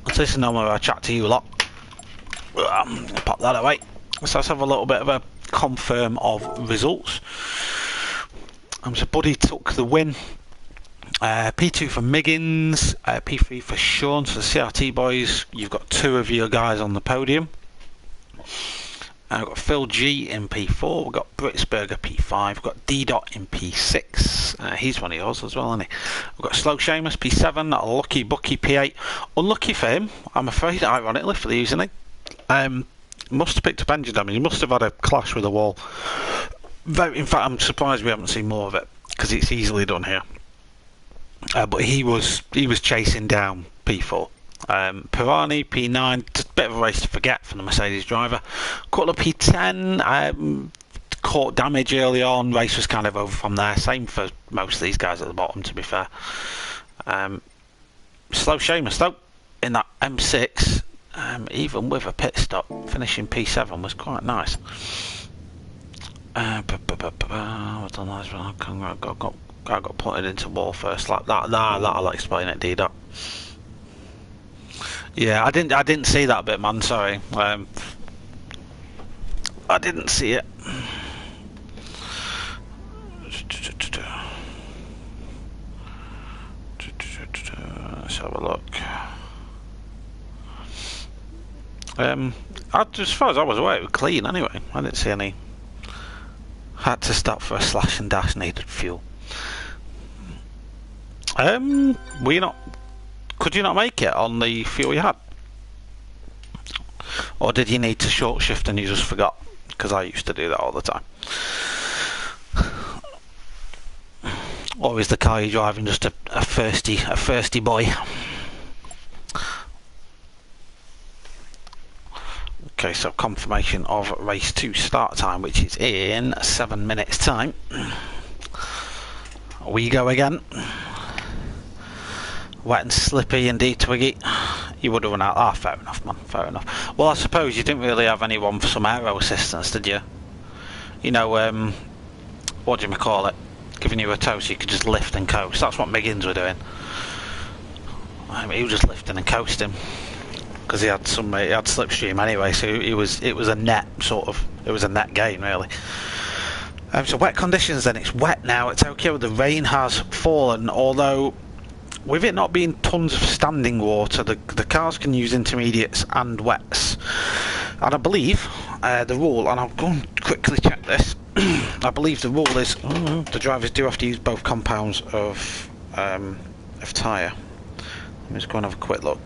So this is normally where I chat to you a lot. Pop that away. So let's have a little bit of a confirm of results. So Buddy took the win. P2 for Miggins, P3 for Sean. So the CRT boys, you've got 2 of your guys on the podium. We've got Phil G in P4, we've got Britsberger P5, we've got D-Dot in P6, he's one of yours as well, isn't he? We've got Slow Seamus P7, Lucky Bucky P8. Unlucky for him, I'm afraid, ironically, for the username. Must have picked up engine damage, he must have had a clash with the wall. In fact, I'm surprised we haven't seen more of it, because it's easily done here. But he was chasing down P4. Pirani P9, just a bit of a race to forget from the Mercedes driver. Cutler P10, caught damage early on, race was kind of over from there. Same for most of these guys at the bottom, to be fair. Slow Seamus though, in that M6, even with a pit stop, finishing P7 was quite nice. I got pointed into wall first lap. That'll explain it, D-Dot. Yeah, I didn't see that bit, man. Sorry, I didn't see it. have a look. As far as I was aware, it was clean anyway. I didn't see any. Had to stop for a slash and dash, needed fuel. Were you not? Could you not make it on the fuel you had? Or did you need to short shift and you just forgot? Because I used to do that all the time. Or is the car you're driving just a thirsty boy? Okay, so confirmation of race 2 start time, which is in 7 minutes time. We go again. Wet and slippy indeed, Twiggy. You would have run out. Ah, fair enough, man. Fair enough. Well, I suppose you didn't really have anyone for some aero assistance, did you? You know, what do you call it? Giving you a tow so you could just lift and coast. That's what Miggins were doing. He was just lifting and coasting because he had slipstream anyway. So it was a net gain really. So wet conditions then. It's wet now at Tokyo. The rain has fallen, although with it not being tons of standing water, the cars can use intermediates and wets. And I believe the rule, and I'll go and quickly check this. I believe the rule is the drivers do have to use both compounds of tyre. Let me just go and have a quick look.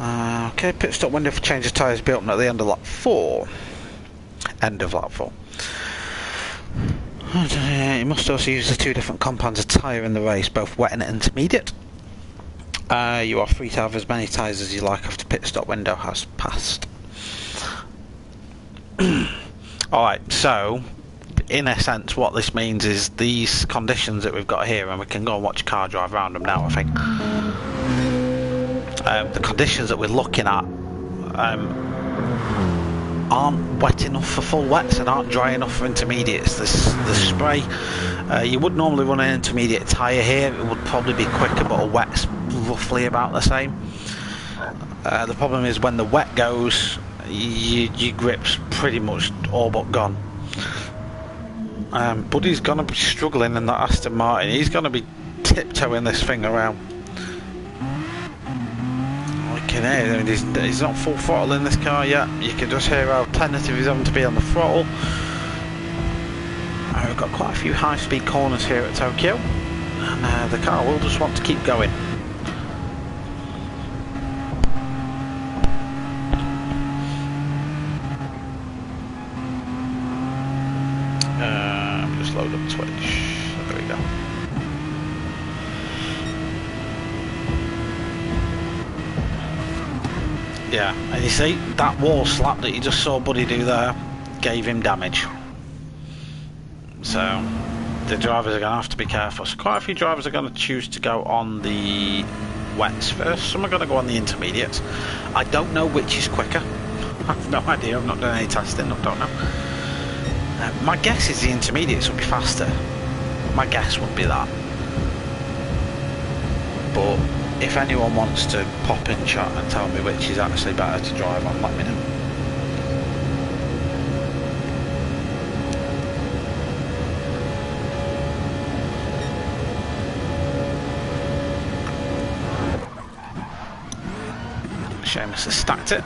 Okay, pit stop window for change of tyres be open at the end of lap 4. End of lap 4. You must also use the 2 different compounds of tyre in the race, both wet and intermediate. You are free to have as many tyres as you like after pit stop window has passed. Alright, so in a sense what this means is these conditions that we've got here, and we can go and watch a car drive around them now I think. The conditions that we're looking at aren't wet enough for full wets and aren't dry enough for intermediates. The spray, you would normally run an intermediate tyre here, it would probably be quicker, but a wet's roughly about the same. The problem is when the wet goes, your grip's pretty much all but gone. Buddy's going to be struggling in that Aston Martin. He's going to be tiptoeing this thing around. I mean, he's not full throttle in this car yet. You can just hear how tentative he's having to be on the throttle. We've got quite a few high-speed corners here at Tokyo, and the car will just want to keep going. Just load up Twitch. There we go. Yeah, and you see, that wall slap that you just saw Buddy do there gave him damage. So, the drivers are going to have to be careful. So quite a few drivers are going to choose to go on the wets first. Some are going to go on the intermediates. I don't know which is quicker. I have no idea, I've not done any testing, I don't know. My guess is the intermediates will be faster. My guess would be that. But if anyone wants to pop in chat and tell me which is actually better to drive on, let me know. Seamus has stacked it.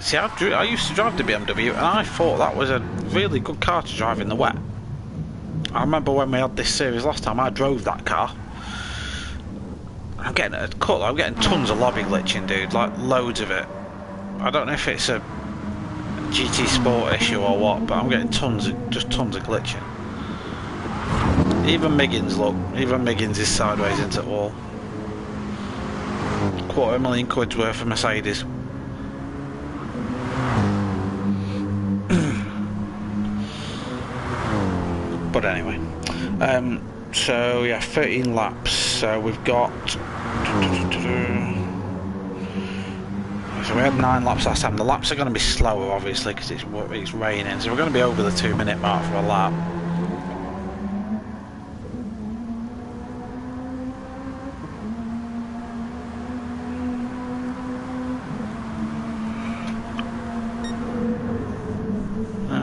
See, I used to drive the BMW and I thought that was a really good car to drive in the wet. I remember when we had this series last time, I drove that car. I'm getting tons of lobby glitching, dude, like loads of it. I don't know if it's a GT Sport issue or what, but I'm getting tons of glitching. Even Miggins is sideways into the wall. £250,000 worth of Mercedes. But anyway, so yeah, 13 laps. So we've got. So we had 9 laps last time. The laps are going to be slower, obviously, because it's raining. So we're going to be over the 2-minute mark for a lap.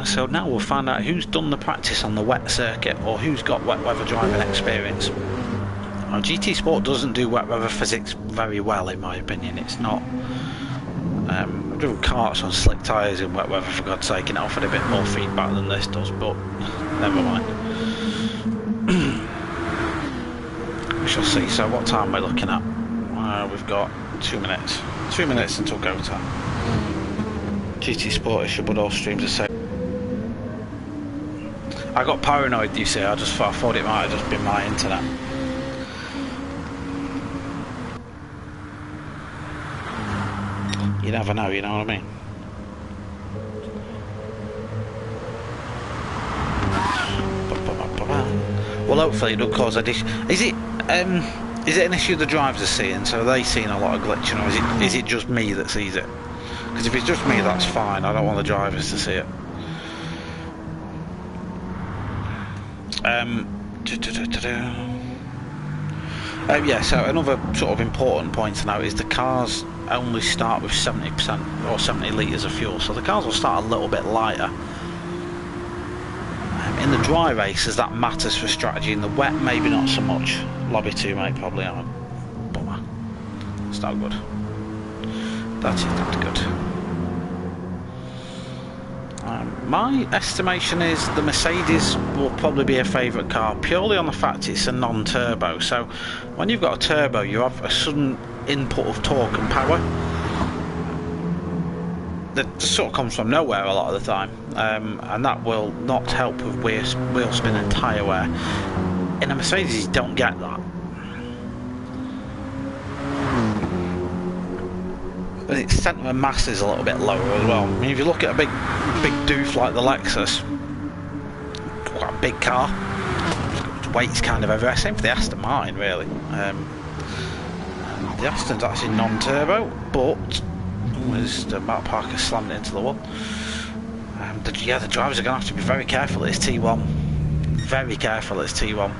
So now we'll find out who's done the practice on the wet circuit or who's got wet weather driving experience. Now, GT Sport doesn't do wet weather physics very well, in my opinion. It's not. I've driven karts on slick tyres in wet weather, for God's sake, and it offered a bit more feedback than this does, but never mind. We shall see. So what time we're looking at? We've got 2 minutes. 2 minutes until go time. GT Sport issue, but all streams are safe. I got paranoid, you see. I thought it might have just been my internet. You never know, you know what I mean? Well, hopefully it don't cause a dish. Is it an issue the drivers are seeing? So are they seeing a lot of glitching, or is it just me that sees it? Because if it's just me, that's fine. I don't want the drivers to see it. Yeah, so another sort of important point to note is the cars only start with 70% or 70 litres of fuel, so the cars will start a little bit lighter. In the dry races that matters for strategy, in the wet maybe not so much. Lobby 2 mate, probably on a bummer. It's not good. That is not good. My estimation is the Mercedes will probably be a favourite car, purely on the fact it's a non-turbo. So when you've got a turbo, you have a sudden input of torque and power that sort of comes from nowhere a lot of the time, and that will not help with wheel spin and tyre wear. In a Mercedes you don't get that. And its centre of mass is a little bit lower as well. I mean, if you look at a big doof like the Lexus, quite a big car, weight's kind of everywhere. Same for the Aston Martin, really. The Aston's actually non-turbo, but the Matt Parker slammed it into the wall. The drivers are going to have to be very careful at this T1. Very careful at this T1.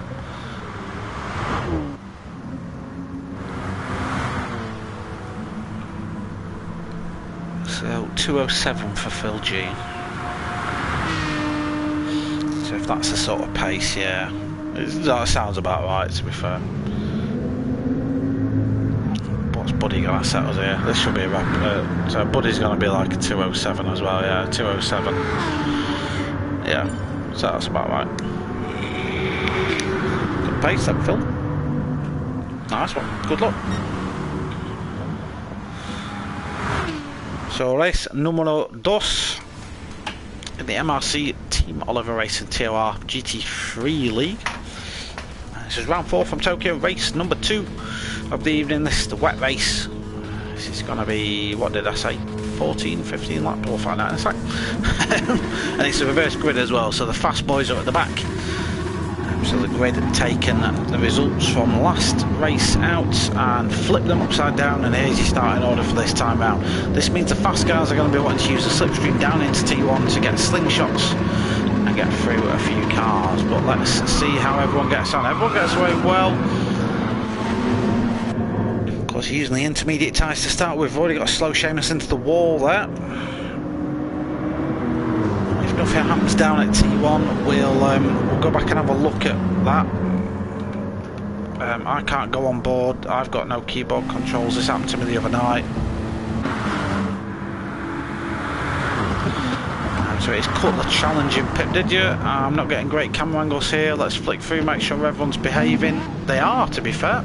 So 207 for Phil G. So if that's the sort of pace, yeah, that sounds about right, to be fair. What's Buddy going to set us here? This should be a wrap. So Buddy's going to be like a 207 as well, yeah, 207. Yeah, so that's about right. Good pace then, Phil. Nice one, good luck. So race numero 2 in the MRC Team Oliver Racing TOR GT3 League. This is round 4 from Tokyo, race number 2 of the evening. This is the wet race. This is going to be, what did I say, 14, 15 laps? We'll find out in a sec. And it's a reverse grid as well, so the fast boys are at the back. So the grid had taken the results from last race out and flipped them upside down, and here's your starting order for this time round. This means the fast cars are going to be wanting to use the slipstream down into T1 to get slingshots and get through a few cars, but let's see how everyone gets on. Everyone gets away well. Of course, using the intermediate tyres to start with. We've already got a slow Seamus into the wall there. If nothing happens down at T1, we'll go back and have a look at that. I can't go on board. I've got no keyboard controls. This happened to me the other night. So it's cut the challenge in pit, did you? I'm not getting great camera angles here. Let's flick through, make sure everyone's behaving. They are, to be fair.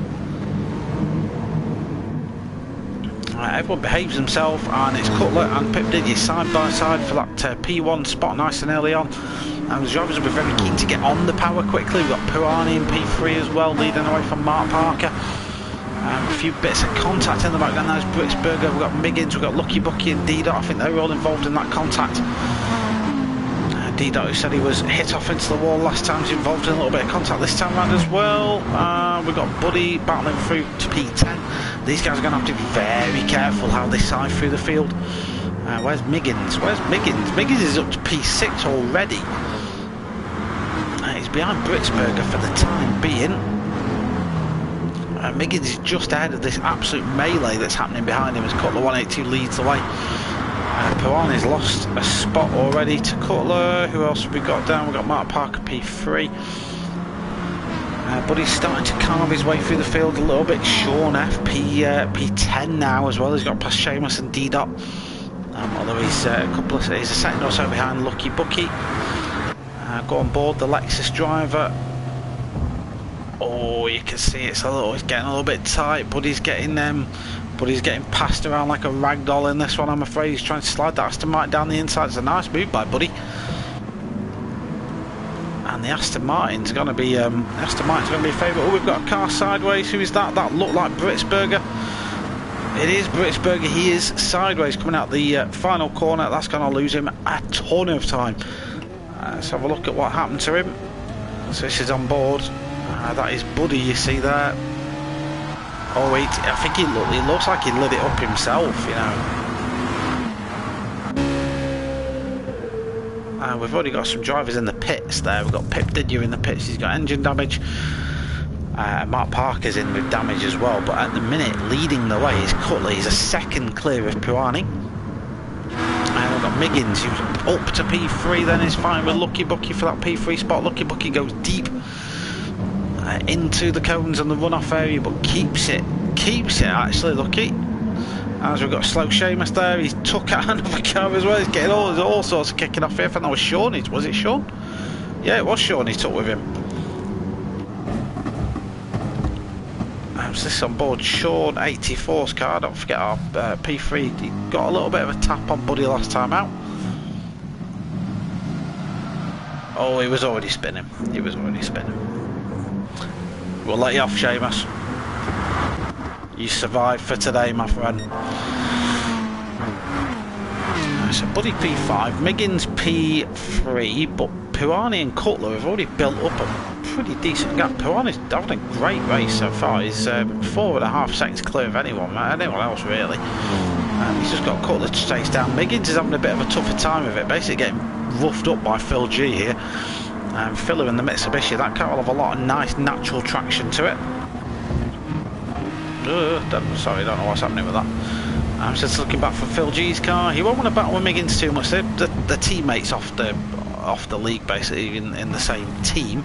Everyone behaves themselves, and it's Cutler and Pip Didier side by side for that P1 spot nice and early on. And the drivers will be very keen to get on the power quickly. We've got ProAm in P3 as well, leading away from Mark Parker. A few bits of contact in the background. There's Britsberger, we've got Miggins, we've got Lucky Bucky and D-Dot. I think they were all involved in that contact. D-Dot, who said he was hit off into the wall last time, is involved in a little bit of contact this time around as well. We've got Buddy battling through to P10. These guys are going to have to be very careful how they side through the field. Where's Miggins? Miggins is up to P6 already. He's behind Britsberger for the time being. Miggins is just ahead of this absolute melee that's happening behind him as Cutler 182 leads the way. ProAm's lost a spot already to Cutler. Who else have we got down? We've got Mark Parker P3. But he's starting to carve his way through the field a little bit. Sean F, P10 now as well. He's got past Seamus and D-Dot. Although he's he's a second or so behind Lucky Bucky. Go on board the Lexus driver. Oh, you can see it's he's getting a little bit tight, but he's getting passed around like a rag doll in this one. I'm afraid he's trying to slide that Aston Martin down the inside. It's a nice move by Buddy. And the Aston Martin's going to be a favourite. Oh, we've got a car sideways. Who is that? That looked like Britsberger. It is Britsberger. He is sideways coming out the final corner. That's going to lose him a ton of time. Let's have a look at what happened to him. So this is on board. That is Buddy, you see there. Oh wait, I think he looks like he lit it up himself, you know. We've already got some drivers in the pits there. We've got Pip Didier in the pits. He's got engine damage. Mark Parker's in with damage as well. But at the minute, leading the way is Cutler. He's a second clear of ProAm. We've got Miggins, who's up to P3. Then is fine with Lucky Bucky for that P3 spot. Lucky Bucky goes deep into the cones and the runoff area, but keeps it actually, Lucky. As we've got Slow Seamus there, he's took out another car as well. He's getting all sorts of kicking off here. I think that was Sean. Was it Sean? Yeah, it was Sean he took with him. So this is on board Sean 84's car. Don't forget our P3. He got a little bit of a tap on Buddy last time out. Oh, he was already spinning. We'll let you off, Seamus. You survived for today, my friend. So Buddy P5, Miggins P3, but ProAm and Cutler have already built up a pretty decent gap. ProAm is having a great race so far. He's 4.5 seconds clear of anyone else really. He's just got Cutler to chase down. Miggins is having a bit of a tougher time with it, basically getting roughed up by Phil G here. Filler in the Mitsubishi, that car will have a lot of nice natural traction to it. Sorry, don't know what's happening with that. I'm just looking back for Phil G's car. He won't want to battle with Miggins too much. The teammates off the league, basically in the same team.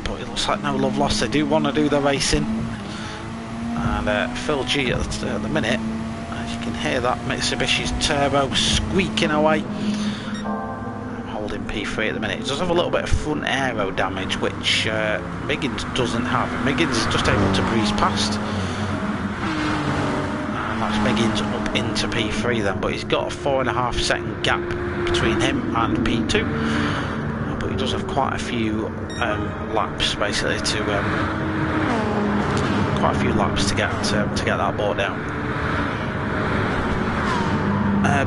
But it looks like no love lost. They do want to do the racing. And Phil G at the minute, as you can hear that Mitsubishi's turbo squeaking away. In P3 at the minute. It does have a little bit of front aero damage, which Miggins doesn't have. Miggins is just able to breeze past, and that's Miggins up into P3 then, but he's got a 4.5 second gap between him and P2, but he does have quite a few laps basically to get that ball down.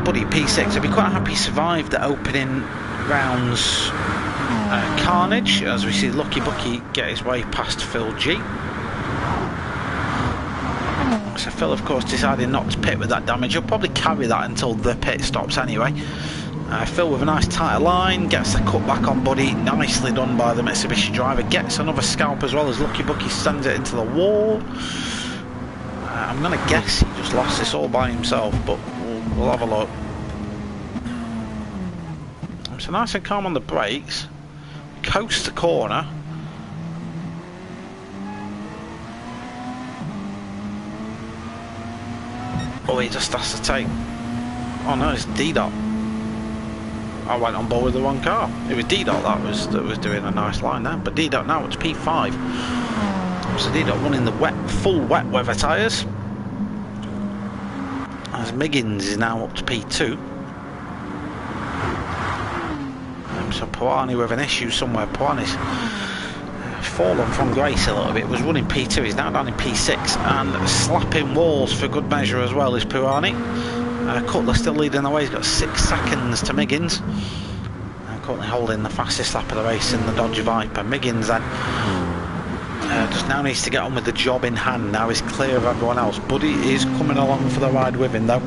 Buddy P6, I'd be quite happy he survived the opening rounds carnage, as we see Lucky Bucky get his way past Phil G. So Phil of course decided not to pit with that damage. He'll probably carry that until the pit stops anyway. Phil with a nice tighter line, gets the cut back on Buddy, nicely done by the Mitsubishi driver, gets another scalp as well as Lucky Bucky sends it into the wall. I'm going to guess he just lost this all by himself, but we'll have a look. So nice and calm on the brakes, coast the corner. Oh, he just has to take. Oh no, it's D-Dot. I went on board with the wrong car. It was D-Dot that was doing a nice line there, but D-Dot now it's P5. So D-Dot running the full wet weather tyres. As Miggins is now up to P2. So ProAm with an issue somewhere. ProAm is fallen from grace a little bit. Was running P2, he's now down in P6 and slapping walls for good measure as well as ProAm. Cutler still leading the way. He's got 6 seconds to Miggins. Currently holding the fastest lap of the race in the Dodge Viper. Miggins then just now needs to get on with the job in hand. Now he's clear of everyone else. Buddy is coming along for the ride with him though.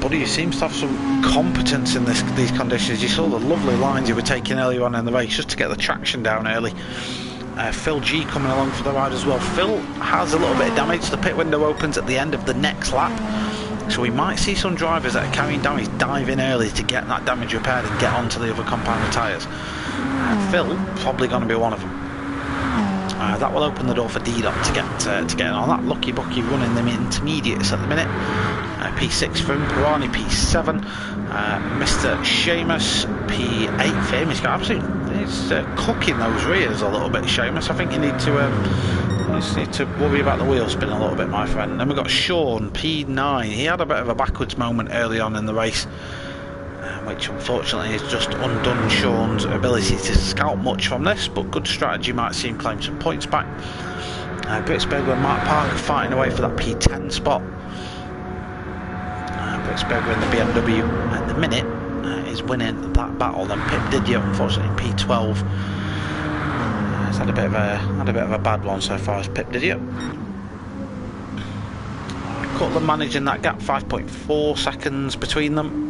Buddy seems to have some competence in these conditions. You saw the lovely lines he were taking earlier on in the race just to get the traction down early. Phil G coming along for the ride as well. Phil has a little bit of damage. The pit window opens at the end of the next lap, so we might see some drivers that are carrying damage dive in early to get that damage repaired and get onto the other compound tyres. Phil probably going to be one of them. That will open the door for D-Dot to get in on that. Lucky Bucky running them intermediates at the minute. P6 for him, Pirani P7, Mr. Seamus P8 for him. He's got absolutely, he's cooking those rears a little bit, Seamus. I think you need to worry about the wheel spin a little bit, my friend. Then we've got Sean P9. He had a bit of a backwards moment early on in the race, which unfortunately has just undone Sean's ability to scout much from this, but good strategy, might see him claim some points back. Britsberger and Mark Parker fighting away for that P10 spot. Britsberger in the BMW at the minute is winning that battle. Then Pip Didier, unfortunately, P12. He's had a bit of a bad one so far as Pip Didier. Cutler managing that gap, 5.4 seconds between them.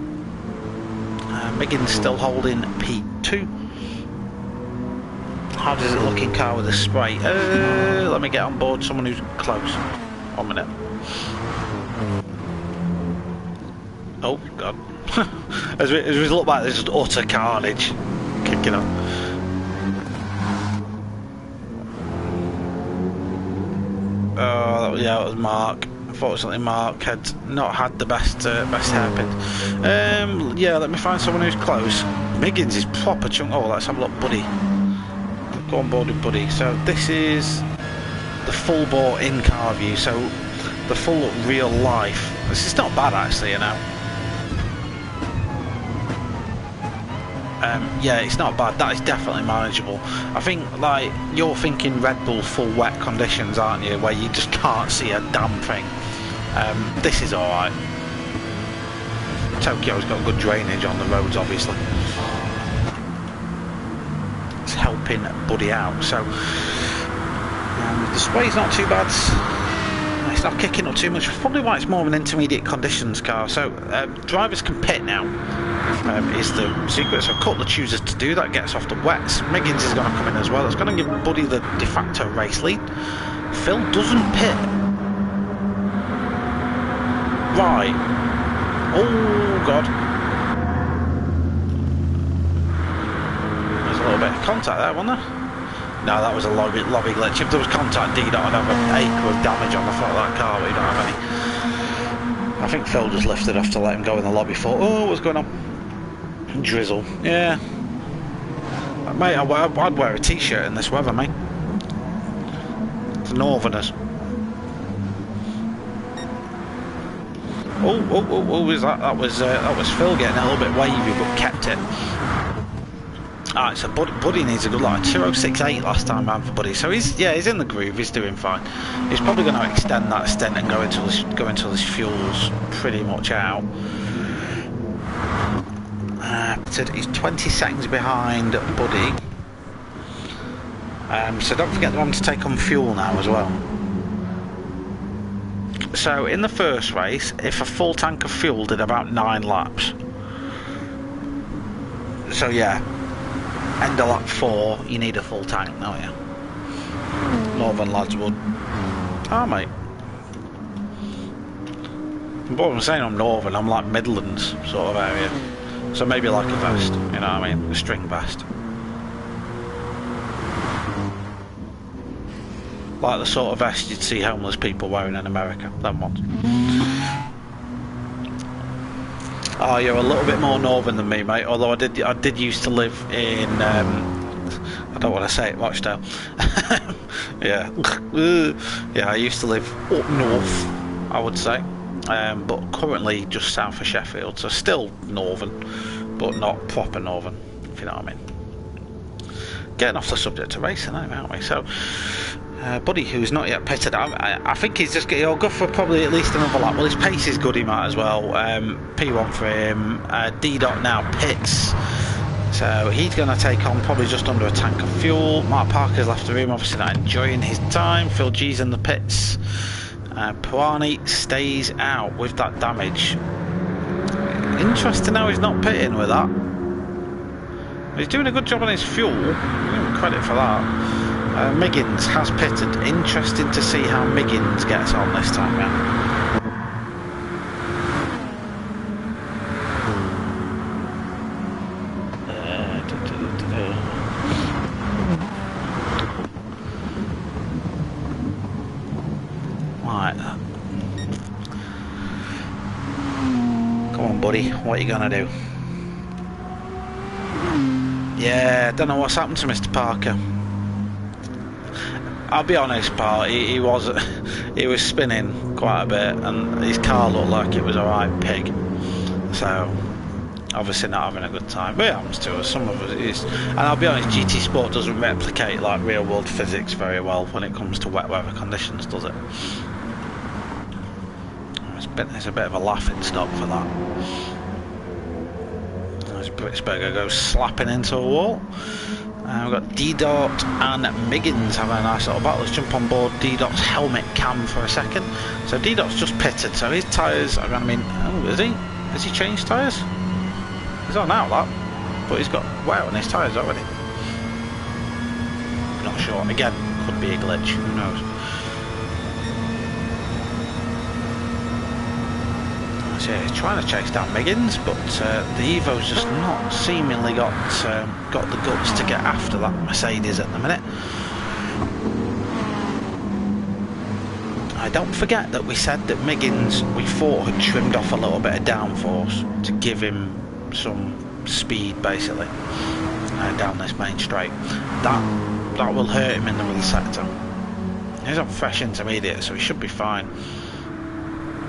Miggins still holding P2. How does it look in car with the spray? Let me get on board someone who's close. 1 minute. Oh god. as we look back, there's just utter carnage kicking on. Oh yeah, that was Mark. Unfortunately, Mark had not had the best hairpin. Yeah, let me find someone who's close. Miggins is proper chunk. Oh, let's have a look, Buddy. Go on board with Buddy. So this is the full bore in-car view. So the full real life. This is not bad actually, you know. Yeah, it's not bad. That is definitely manageable. I think, like, you're thinking Red Bull full wet conditions, aren't you, where you just can't see a damn thing. This is alright. Tokyo's got good drainage on the roads, obviously. It's helping Buddy out. So the spray's not too bad. It's not kicking up too much. Probably why it's more of an intermediate conditions car. So drivers can pit now. Is the secret. So Cutler chooses to do that, gets off the wets. Miggins is going to come in as well. It's going to give Buddy the de facto race lead. Phil doesn't pit. Right. Oh god. There's a little bit of contact there, wasn't there? No, that was a lobby glitch. If there was contact, D-Dot would have an acre of damage on the front of that car, but he don't have any. I think Phil just lifted off to let him go in the lobby for. Oh, what's going on? Drizzle. Yeah. Mate, I'd wear a t-shirt in this weather, mate. It's Northerners. Oh, was that? That was Phil getting a little bit wavy, but kept it. Alright, so Buddy needs a good line. 2:06.8 last time round for Buddy. So he's in the groove. He's doing fine. He's probably going to extend that stint and go until his fuel's pretty much out. He's 20 seconds behind Buddy. So don't forget the one to take on fuel now as well. So in the first race, if a full tank of fuel did about 9 laps. So yeah, end of lap 4, you need a full tank, don't you? Northern lads would. Ah, mate. But I'm saying I'm Northern, I'm like Midlands sort of area. So maybe like a vest, you know what I mean? A string vest. Like the sort of vest you'd see homeless people wearing in America, them ones. Oh, you're a little bit more northern than me, mate. Although I did used to live in I don't want to say it, Rochdale. Yeah. Yeah, I used to live up north, I would say. But currently just south of Sheffield, so still northern, but not proper northern, if you know what I mean. Getting off the subject of racing, aren't we? So Buddy, who's not yet pitted, I think he's just he'll go for probably at least another lap. Well, his pace is good, he might as well. P1 for him. D-Dot now pits, so he's going to take on probably just under a tank of fuel. Mark Parker's left the room, obviously not enjoying his time. Phil G's in the pits. Pirani stays out with that damage. Interesting how he's not pitting with that. He's doing a good job on his fuel. I'll give him credit for that. Miggins has pitted. Interesting to see how Miggins gets on this time round. Right. Come on, buddy. What are you gonna do? Yeah, don't know what's happened to Mr. Parker. I'll be honest, pal. He was spinning quite a bit, and his car looked like it was a right pig. So obviously not having a good time. But it happens to us. Some of us is. And I'll be honest, GT Sport doesn't replicate like real world physics very well when it comes to wet weather conditions, does it? It's a bit of a laughing stock for that. As Britzberger goes slapping into a wall. We've got D-Dot and Miggins having a nice little battle. Let's jump on board D-Dot's helmet cam for a second. So D-Dot's just pitted, so his tyres are going to oh, is he? Has he changed tyres? He's on out that, but he's got wet on his tyres already. Not sure. Again, could be a glitch, who knows? So yeah, he's trying to chase down Miggins, but the Evo's just not seemingly got the guts to get after that Mercedes at the minute. Don't forget that we said that Miggins, we thought, had trimmed off a little bit of downforce to give him some speed, basically, down this main straight. That will hurt him in the middle sector. He's on fresh intermediate, so he should be fine.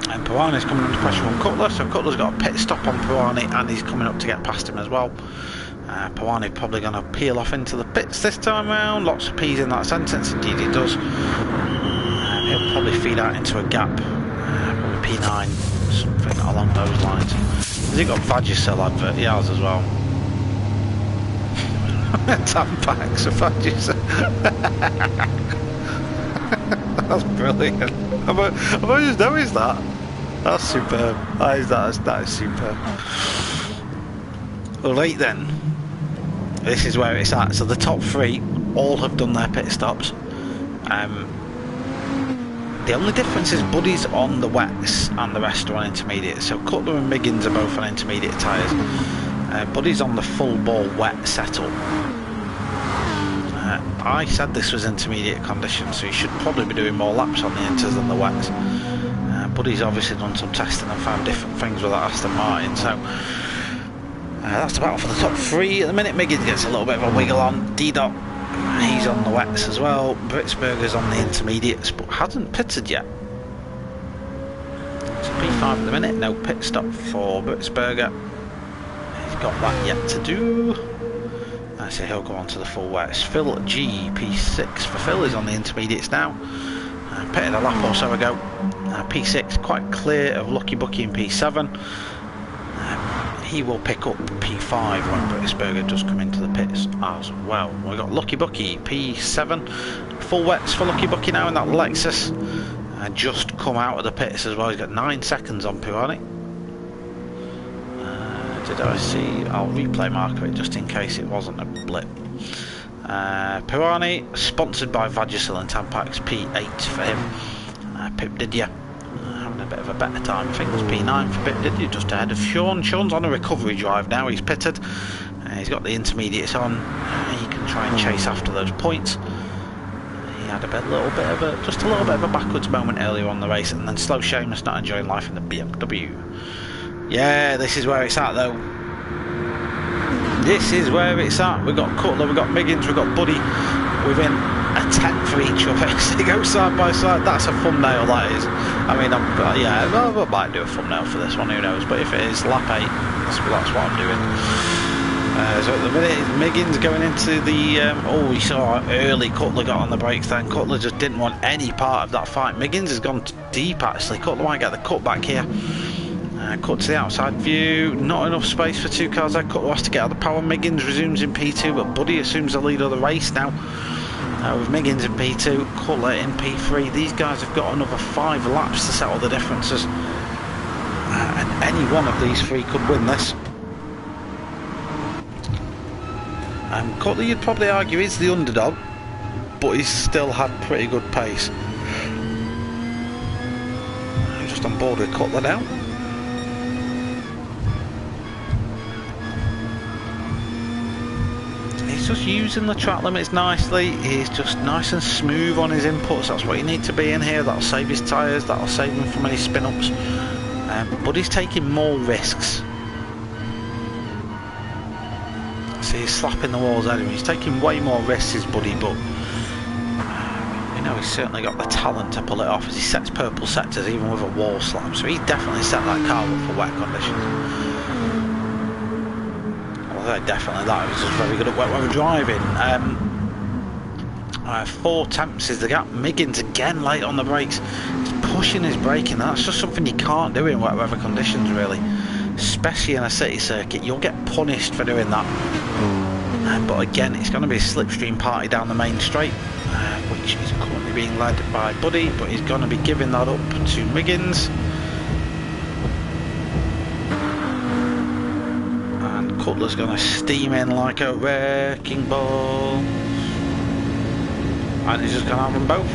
And Pirani's coming under pressure from Cutler, so Cutler's got a pit stop on Pirani, and he's coming up to get past him as well. Pirani probably going to peel off into the pits this time round. Lots of P's in that sentence, indeed he does. He'll probably feed out into a gap, probably P9, something along those lines. Has he got Vagisil advert? He has as well. Tampax of Vagisil. That's brilliant. Have I just noticed that? That's superb. That is superb. Right then, this is where it's at. So the top three all have done their pit stops. The only difference is Buddy's on the wets and the rest are on intermediate. So Cutler and Miggins are both on intermediate tyres. Buddy's on the full ball wet setup. I said this was intermediate conditions, so he should probably be doing more laps on the inters than the wets. Buddy's obviously done some testing and found different things with that Aston Martin, so that's the battle for the top three. At the minute, Miggins gets a little bit of a wiggle on. D-Dot, he's on the wets as well. Britzberger's on the intermediates, but hasn't pitted yet. It's P5 at the minute, no pit stop for Britzberger. He's got that yet to do. So he'll go on to the full wets. Phil G, P6 for Phil, is on the intermediates now. Pitted a lap or so ago. P6 quite clear of Lucky Bucky in P7. He will pick up P5 when Britzberger does come into the pits as well. We've got Lucky Bucky, P7. Full wets for Lucky Bucky now in that Lexus. Just come out of the pits as well. He's got 9 seconds on Pirani. Did I see? I'll replay marker it just in case it wasn't a blip. Pirani, sponsored by Vagisil and Tampax, P8 for him. Pip Didier, having a bit of a better time. I think it was P9 for Pip Didier, just ahead of Sean. Sean's on a recovery drive now, he's pitted. He's got the intermediates on. He can try and chase after those points. He had just a little bit of a backwards moment earlier on the race, and then slow Seamus not enjoying life in the BMW. Yeah, this is where it's at though. This is where it's at. We've got Cutler, we've got Miggins, we've got Buddy within a 10th for each other. They go side by side. That's a thumbnail, that is. I mean, I might do a thumbnail for this one, who knows. But if it is lap 8, that's what I'm doing. So at the minute, Miggins going into the... we saw early Cutler got on the brakes then. Cutler just didn't want any part of that fight. Miggins has gone deep, actually. Cutler might get the cut back here. Cut to the outside view, not enough space for 2 cars there. Cutler has to get out of the power. Miggins resumes in P2, but Buddy assumes the lead of the race now. With Miggins in P2, Cutler in P3. These guys have got another 5 laps to settle the differences. And any one of these 3 could win this. Cutler, you'd probably argue, is the underdog. but he's still had pretty good pace. Just on board with Cutler now. He's just using the track limits nicely. He's just nice and smooth on his inputs. That's what you need to be in here. That'll save his tyres, that'll save him from any spin-ups. But he's taking more risks. See, he's slapping the walls anyway. He's taking way more risks, his buddy, but you know, he's certainly got the talent to pull it off as he sets purple sectors even with a wall slap. So he definitely set that car up for wet conditions. Although definitely that, he's just very good at wet weather driving. 4 tenths is the gap. Miggins again late on the brakes. He's pushing his braking. That's just something you can't do in wet weather conditions, really. Especially in a city circuit, you'll get punished for doing that. But again, it's going to be a slipstream party down the main straight, which is currently being led by Buddy, but he's going to be giving that up to Miggins. And Cutler's going to steam in like a wrecking ball. And he's just going to have them both.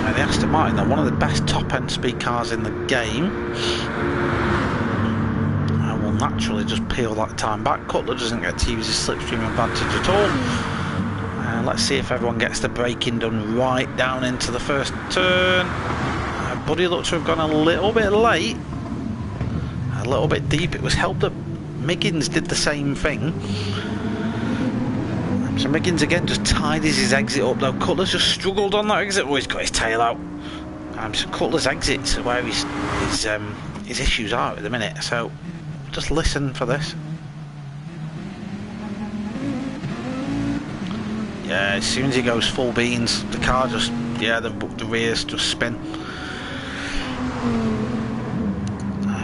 The Aston Martin, they're one of the best top-end speed cars in the game. I will naturally just peel that time back. Cutler doesn't get to use his slipstream advantage at all. Let's see if everyone gets the braking done right down into the first turn. Buddy looked to have gone a little bit late, a little bit deep. It was helped that Miggins did the same thing. So Miggins again just tidies his exit up, though Cutler's just struggled on that exit. Oh, he's got his tail out. So Cutler's exit's where his issues are at the minute, so just listen for this. Yeah, as soon as he goes full beans, the car just, yeah, the rears just spin.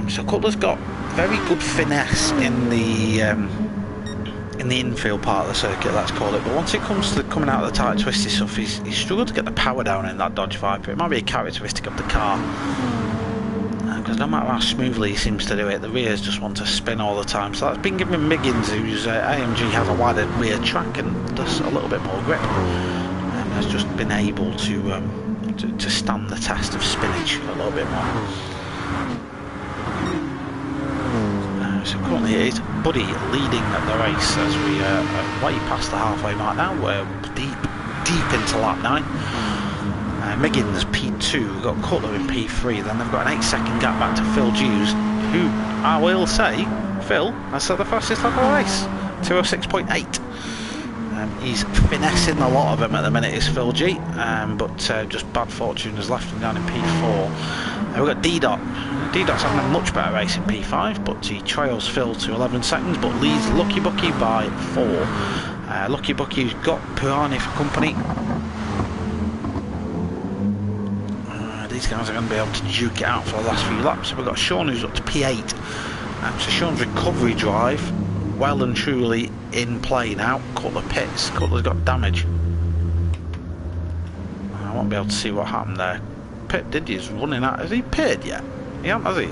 So Cutler's got very good finesse in the infield part of the circuit, let's call it, but once it comes to coming out of the tight twisty stuff, he's struggled to get the power down in that Dodge Viper. It might be a characteristic of the car, because no matter how smoothly he seems to do it, the rears just want to spin all the time. So that's been giving Miggins, whose AMG has a wider rear track and does a little bit more grip, has just been able to stand the test of spinach a little bit more. So currently it is Buddy leading at the race as we are way past the halfway mark now. We're deep into lap 9. Miggins P2, we've got Cutler in P3, then they've got an 8-second gap back to Phil Hughes, who I will say, Phil has set the fastest lap of the race, 206.8. He's finessing a lot of them at the minute, is Phil G, but just bad fortune has left him down in P4. We've got D-Dot. D-Dot's having a much better race in P5, but he trails Phil to 11 seconds, but leads Lucky Bucky by 4. Lucky Bucky's got ProAm for company. These guys are going to be able to duke it out for the last few laps. So we've got Sean, who's up to P8. So Sean's recovery drive, well and truly in play now. Cutler pits. Cutler's got damage. I won't be able to see what happened there. Pit did, he's running out. Has he pitted yet? He hasn't, has he?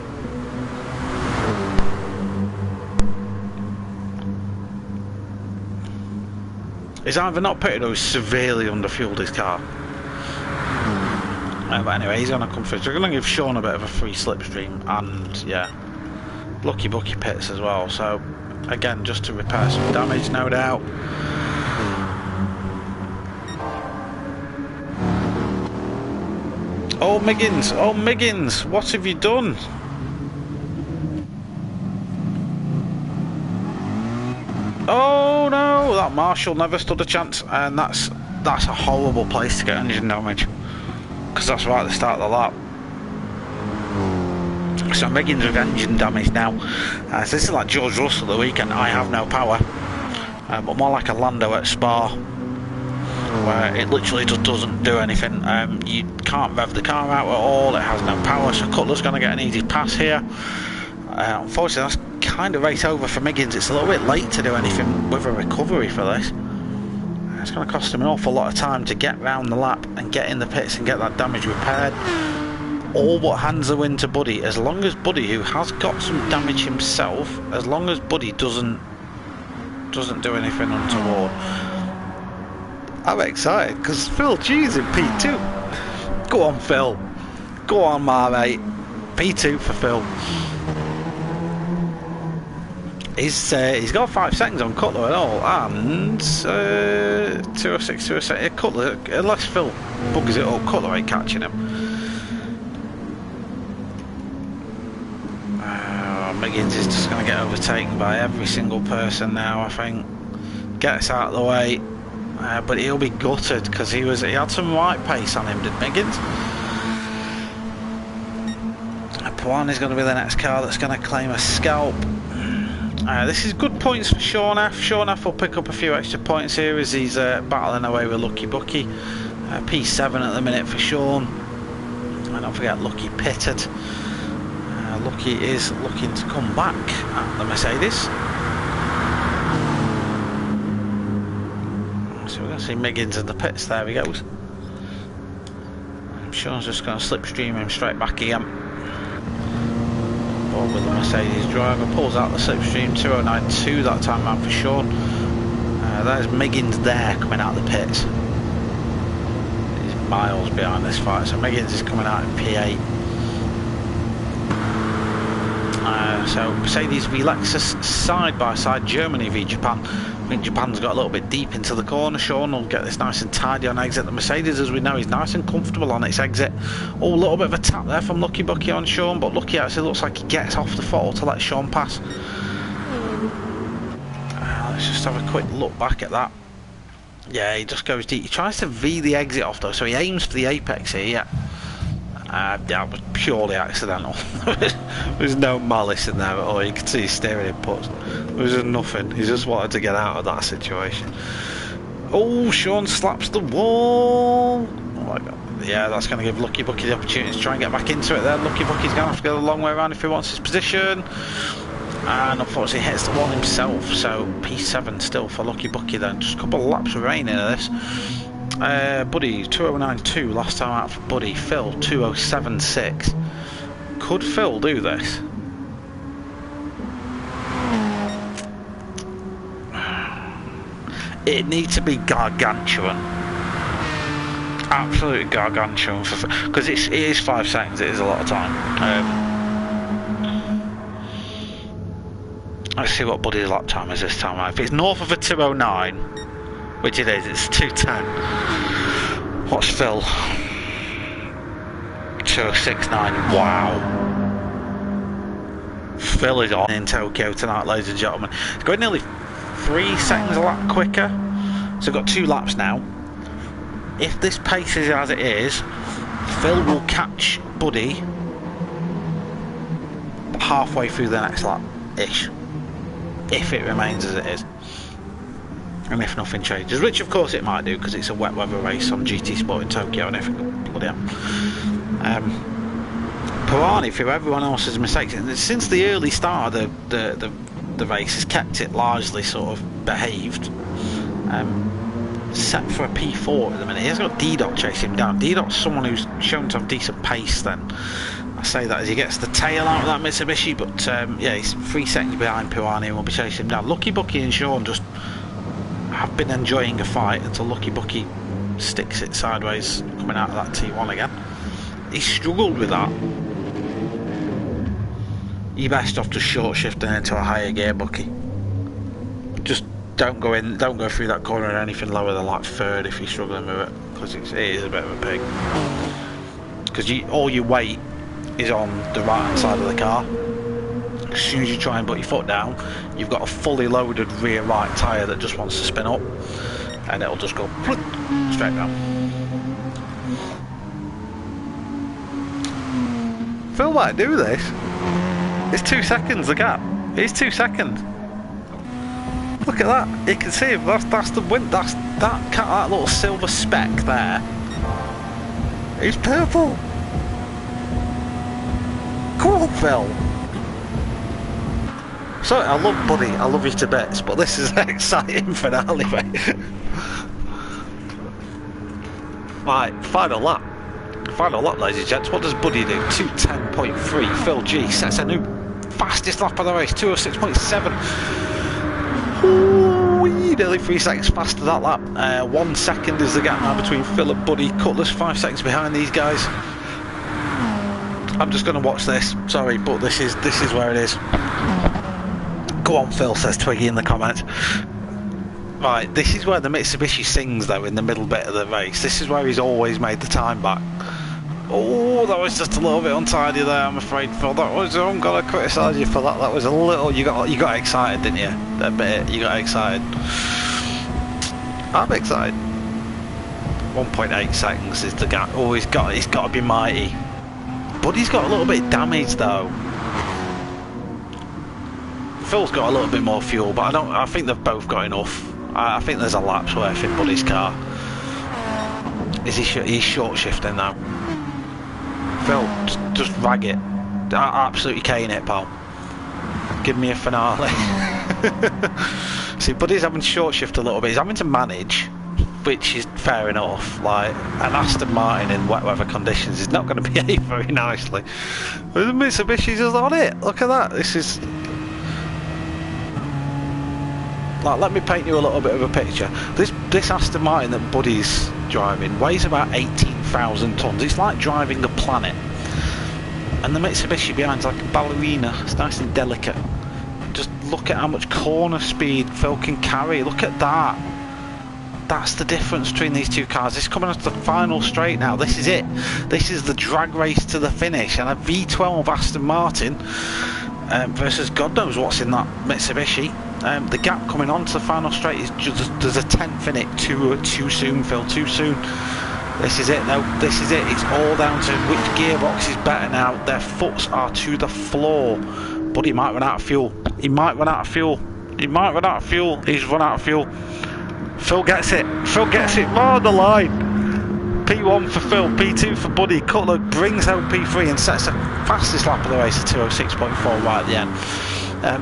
He's either not pitted or he's severely underfueled his car. But anyway, he's going to come through. So we're going to give Sean a bit of a free slipstream, and yeah, Lucky Bucky pits as well. So again, just to repair some damage, no doubt. Oh Miggins, what have you done? Oh no, that Marshall never stood a chance, and that's a horrible place to get engine damage, because that's right at the start of the lap. So Miggins with engine damage now. So this is like George Russell the weekend. I have no power, but more like a Lando at Spa, where it literally just doesn't do anything. You can't rev the car out at all, it has no power, so Cutler's going to get an easy pass here. Unfortunately, that's kind of race over for Miggins. It's a little bit late to do anything with a recovery for this. It's going to cost him an awful lot of time to get round the lap and get in the pits and get that damage repaired. All but hands the win to Buddy, as long as Buddy, who has got some damage himself, as long as Buddy doesn't doesn't do anything untoward. I'm excited because Phil G's in P2. Go on, Phil. Go on, my mate. P2 for Phil. He's got 5 seconds on Cutler and all, and 206, 207. Cutler, unless Phil buggers it up, Cutler ain't catching him. Miggins is just going to get overtaken by every single person now, I think. Gets out of the way, but he'll be gutted because he had some right pace on him, did Miggins? ProAm is going to be the next car that's going to claim a scalp. This is good points for Sean F. Sean F will pick up a few extra points here as he's battling away with Lucky Bucky. P7 at the minute for Sean. And don't forget Lucky pitted. Lucky is looking to come back at the Mercedes. So we're going to see Miggins in the pits. There he goes. Sean's just going to slipstream him straight back again. With the Mercedes driver, pulls out the slipstream, 209.2 that time around for Sean. There's Miggins there coming out of the pits. He's miles behind this fight, so Miggins is coming out in P8. So Mercedes v Lexus side by side, Germany v Japan. I think Japan's got a little bit deep into the corner. Sean will get this nice and tidy on exit. The Mercedes, as we know, is nice and comfortable on its exit. Oh, a little bit of a tap there from Lucky Bucky on Sean, but Lucky actually looks like he gets off the throttle to let Sean pass. Let's just have a quick look back at that. Yeah, he just goes deep. He tries to V the exit off though, so he aims for the apex here, yeah. That was purely accidental. There's no malice in there at all. You can see his steering inputs. There was nothing. He just wanted to get out of that situation. Oh, Sean slaps the wall. Oh my god. Yeah, that's going to give Lucky Bucky the opportunity to try and get back into it there. Lucky Bucky's going to have to go the long way around if he wants his position. And unfortunately hits the wall himself. So P7 still for Lucky Bucky then. Just a couple of laps remaining of this. Buddy 209.2 last time out for Buddy. Phil 207.6. Could Phil do this? It needs to be gargantuan, absolute gargantuan, because it is 5 seconds. It is a lot of time. Let's see what Buddy's lap time is this time. If it's north of a 209, which it is, it's 210. What's Phil? 206.9. Wow. Phil is on in Tokyo tonight, ladies and gentlemen. It's going nearly 3 seconds a lap quicker. So we've got 2 laps now. If this pace is as it is, Phil will catch Buddy halfway through the next lap ish. If it remains as it is. And if nothing changes, which of course it might do because it's a wet weather race on GT Sport in Tokyo, and everything, bloody hell. ProAm, through everyone else's mistakes, since the early start of the race, has kept it largely sort of behaved. Set for a P4 at the minute. He has got D-Dot chasing him down. D-Dot's someone who's shown to have decent pace then. I say that as he gets the tail out of that Mitsubishi, but yeah, he's 3 seconds behind ProAm and will be chasing him down. Lucky Bucky and Sean just have been enjoying a fight until Lucky Bucky sticks it sideways coming out of that T1 again. He struggled with that. You're best off just short shifting into a higher gear, Bucky. Just don't go through that corner anything lower than like 3rd if you're struggling with it, because it is a bit of a pig. Because all your weight is on the right hand side of the car. As soon as you try and put your foot down, you've got a fully loaded rear right tyre that just wants to spin up, and it'll just go straight down. Phil might do this. It's 2 seconds the gap. It's 2 seconds. Look at that. You can see him. That's the wind. That little silver speck there. He's purple. Come on, Phil. Sorry, I love Buddy, I love you to bits, but this is an exciting finale, mate. Right, final lap. Final lap, ladies and gents. What does Buddy do? 210.3. Phil G sets a new fastest lap of the race, 206.7. nearly 3 seconds faster that lap. 1 second is the gap now between Phil and Buddy. Cutlass 5 seconds behind these guys. I'm just going to watch this. Sorry, but this is where it is. Go on, Phil, says Twiggy in the comments. Right, this is where the Mitsubishi sings though, in the middle bit of the race. This is where he's always made the time back. Oh, that was just a little bit untidy there, I'm afraid, Phil. That was, I'm gonna criticise you for that. That was a little, you got excited, didn't you? A bit, you got excited. I'm excited. 1.8 seconds is the gap. Oh, he's got to be mighty. But he's got a little bit damaged though. Phil's got a little bit more fuel, but I think they've both got enough. I think there's a lap's worth in Buddy's car. Is he's short shifting now? Phil, just rag it. Absolutely cane it, pal. Give me a finale. See, Buddy's having short shift a little bit. He's having to manage, which is fair enough. Like, an Aston Martin in wet weather conditions is not going to behave very nicely. The Mitsubishi's just on it. Look at that. This is... Like, let me paint you a little bit of a picture. This Aston Martin that Buddy's driving weighs about 18,000 tonnes. It's like driving a planet. And the Mitsubishi behind's like a ballerina. It's nice and delicate. Just look at how much corner speed Phil can carry. Look at that. That's the difference between these two cars. This is coming up to the final straight now. This is it. This is the drag race to the finish. And a V12 Aston Martin versus God knows what's in that Mitsubishi. The gap coming on to the final straight is just, there's a 10th in it. Too soon, Phil, too soon. This is it though, this is it. It's all down to which gearbox is better now. Their foots are to the floor. But he might run out of fuel. He might run out of fuel. He might run out of fuel. He's run out of fuel. Phil gets it. Phil gets it right on the line. P1 for Phil, P2 for Buddy. Cutler brings home P3 and sets the fastest lap of the race at 206.4 right at the end.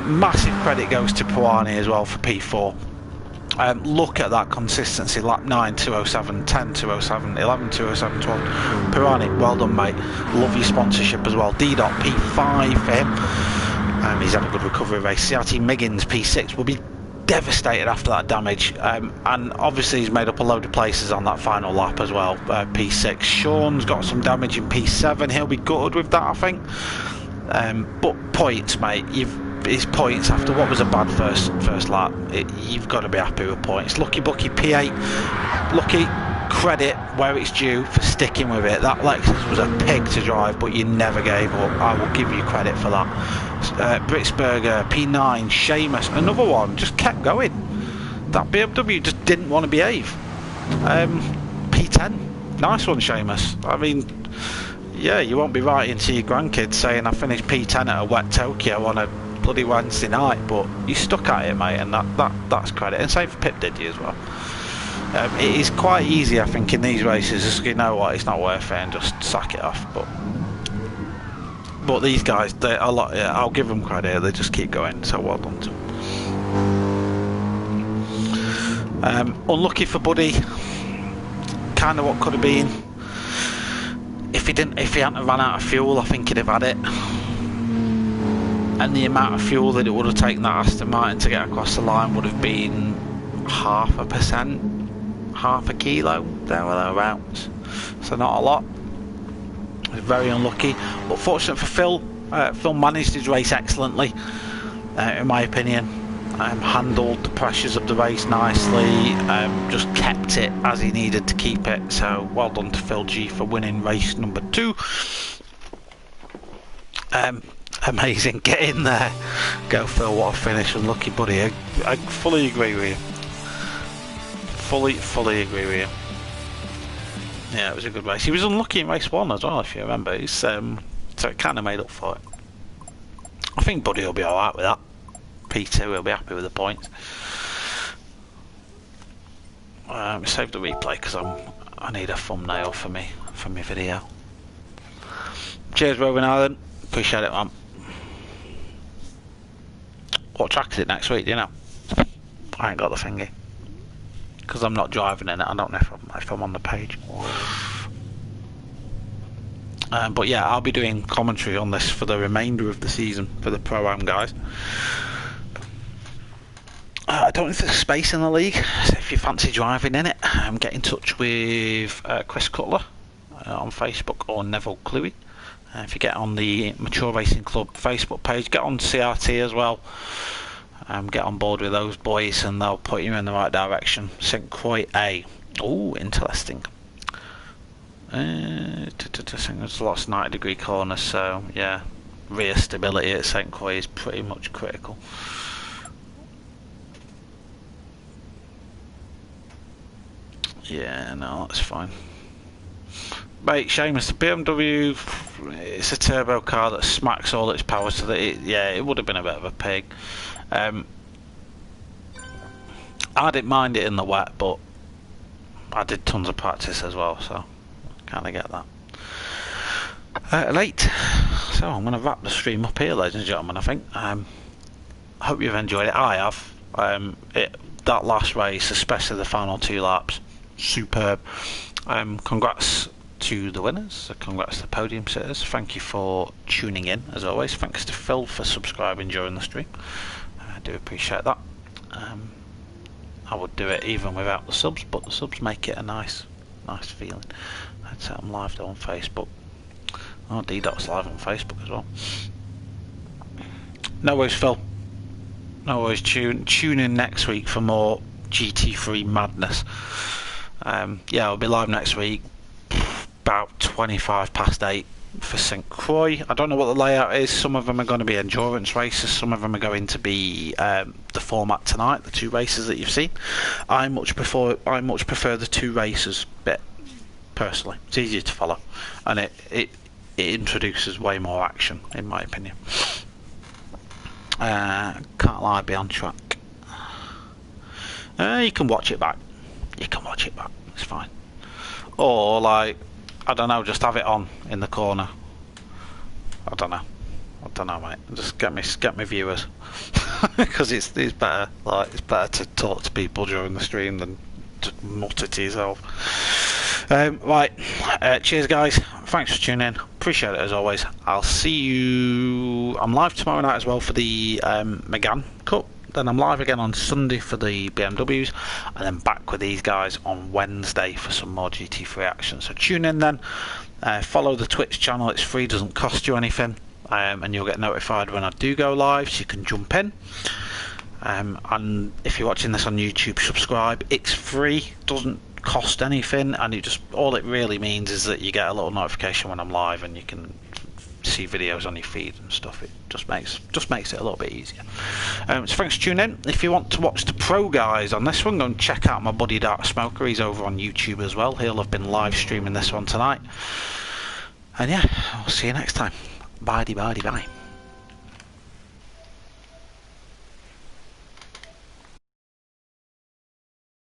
Massive credit goes to ProAm as well for P4. Look at that consistency. Lap 9, 207, 10, 207, 11, 207, 12. ProAm, well done, mate. Love your sponsorship as well. D-Dot, P5 for him. He's had a good recovery race. CRT Miggins, P6, will be devastated after that damage. And obviously he's made up a load of places on that final lap as well. P6. Sean's got some damage in P7. He'll be gutted with that, I think. But points, mate. His points after what was a bad first lap. You've got to be happy with points. Lucky Bucky P8. Lucky, credit where it's due for sticking with it. That Lexus was a pig to drive, but you never gave up. I will give you credit for that. Britsberger P9. Seamus, another one, just kept going. That BMW just didn't want to behave. P10. Nice one, Seamus. I mean, yeah, you won't be writing to your grandkids saying I finished P10 at a wet Tokyo on a bloody Wednesday night, but you stuck at it, mate, and that's credit. And same for Pip did you as well. It is quite easy, I think, in these races, just, you know what, it's not worth it and just sack it off. But these guys, they're a lot. Yeah, I'll give them credit. They just keep going. So well done to them. Unlucky for Buddy. Kind of what could have been. If he hadn't run out of fuel, I think he'd have had it. And the amount of fuel that it would have taken that Aston Martin to get across the line would have been 0.5%, half a kilo, there or thereabouts. So not a lot. Very unlucky, but fortunate for Phil. Phil managed his race excellently, in my opinion. Handled the pressures of the race nicely. Just kept it as he needed to keep it. So well done to Phil G for winning race number 2. Amazing, get in there. Go Phil, what a finish. Unlucky Buddy. I fully agree with you. Fully agree with you. Yeah, it was a good race. He was unlucky in race 1 as well, if you remember. He's, so it kind of made up for it. I think Buddy will be alright with that. P2, he'll be happy with the points. Save the replay because I need a thumbnail for my video. Cheers, Robin Island. Appreciate it, man. What track is it next week? Do you know? I ain't got the thingy because I'm not driving in it. I don't know if I'm on the page. But yeah, I'll be doing commentary on this for the remainder of the season for the ProAm guys. I don't know if there's space in the league, so if you fancy driving in it, get in touch with Chris Cutler on Facebook, or Neville Clewy. If you get on the Mature Racing Club Facebook page, get on CRT as well. Get on board with those boys and they'll put you in the right direction. St. Croix A. Oh, interesting. There's lots of 90-degree corners, so yeah, rear stability at St. Croix is pretty much critical. Yeah, no, that's fine. Mate, Seamus, the BMW, it's a turbo car that smacks all its power, so that it would have been a bit of a pig. I didn't mind it in the wet, but I did tons of practice as well, so kind of get that. Late, so I'm going to wrap the stream up here, ladies and gentlemen. I think. Hope you've enjoyed it. I have. That last race, especially the final 2 laps, superb. Congrats to the winners. Congrats to the podium sitters. Thank you for tuning in as always. Thanks to Phil for subscribing during the stream. I do appreciate that. I would do it even without the subs, but the subs make it a nice feeling. I'd say I'm live though on Facebook. Oh, D-Dot's live on Facebook as well. No worries, Phil. No worries. Tune in next week for more GT3 madness. Yeah, I'll be live next week about 8:25 for St. Croix. I don't know what the layout is. Some of them are going to be endurance races, some of them are going to be the format tonight, the 2 races that you've seen. I much prefer the 2 races bit, personally. It's easier to follow, and it introduces way more action, in my opinion. Can't lie, be on track. You can watch it back. It's fine. Or like, I don't know, just have it on in the corner. I don't know, mate. Just get me viewers, because it's better. Like, it's better to talk to people during the stream than to mutter to yourself. Right. Cheers, guys. Thanks for tuning in. Appreciate it as always. I'll see you. I'm live tomorrow night as well for the Megane Cup. Then I'm live again on Sunday for the BMWs, and then back with these guys on Wednesday for some more GT3 action. So tune in then. Follow the Twitch channel. It's free, doesn't cost you anything, and you'll get notified when I do go live, so you can jump in. And if you're watching this on YouTube, subscribe. It's free, doesn't cost anything, and all it really means is that you get a little notification when I'm live, and you can see videos on your feed and stuff. It just makes it a little bit easier. So thanks for tuning in. If you want to watch the pro guys on this one, go and check out my buddy Dark Smoker. He's over on YouTube as well. He'll have been live streaming this one tonight. And yeah, I'll see you next time. Bye.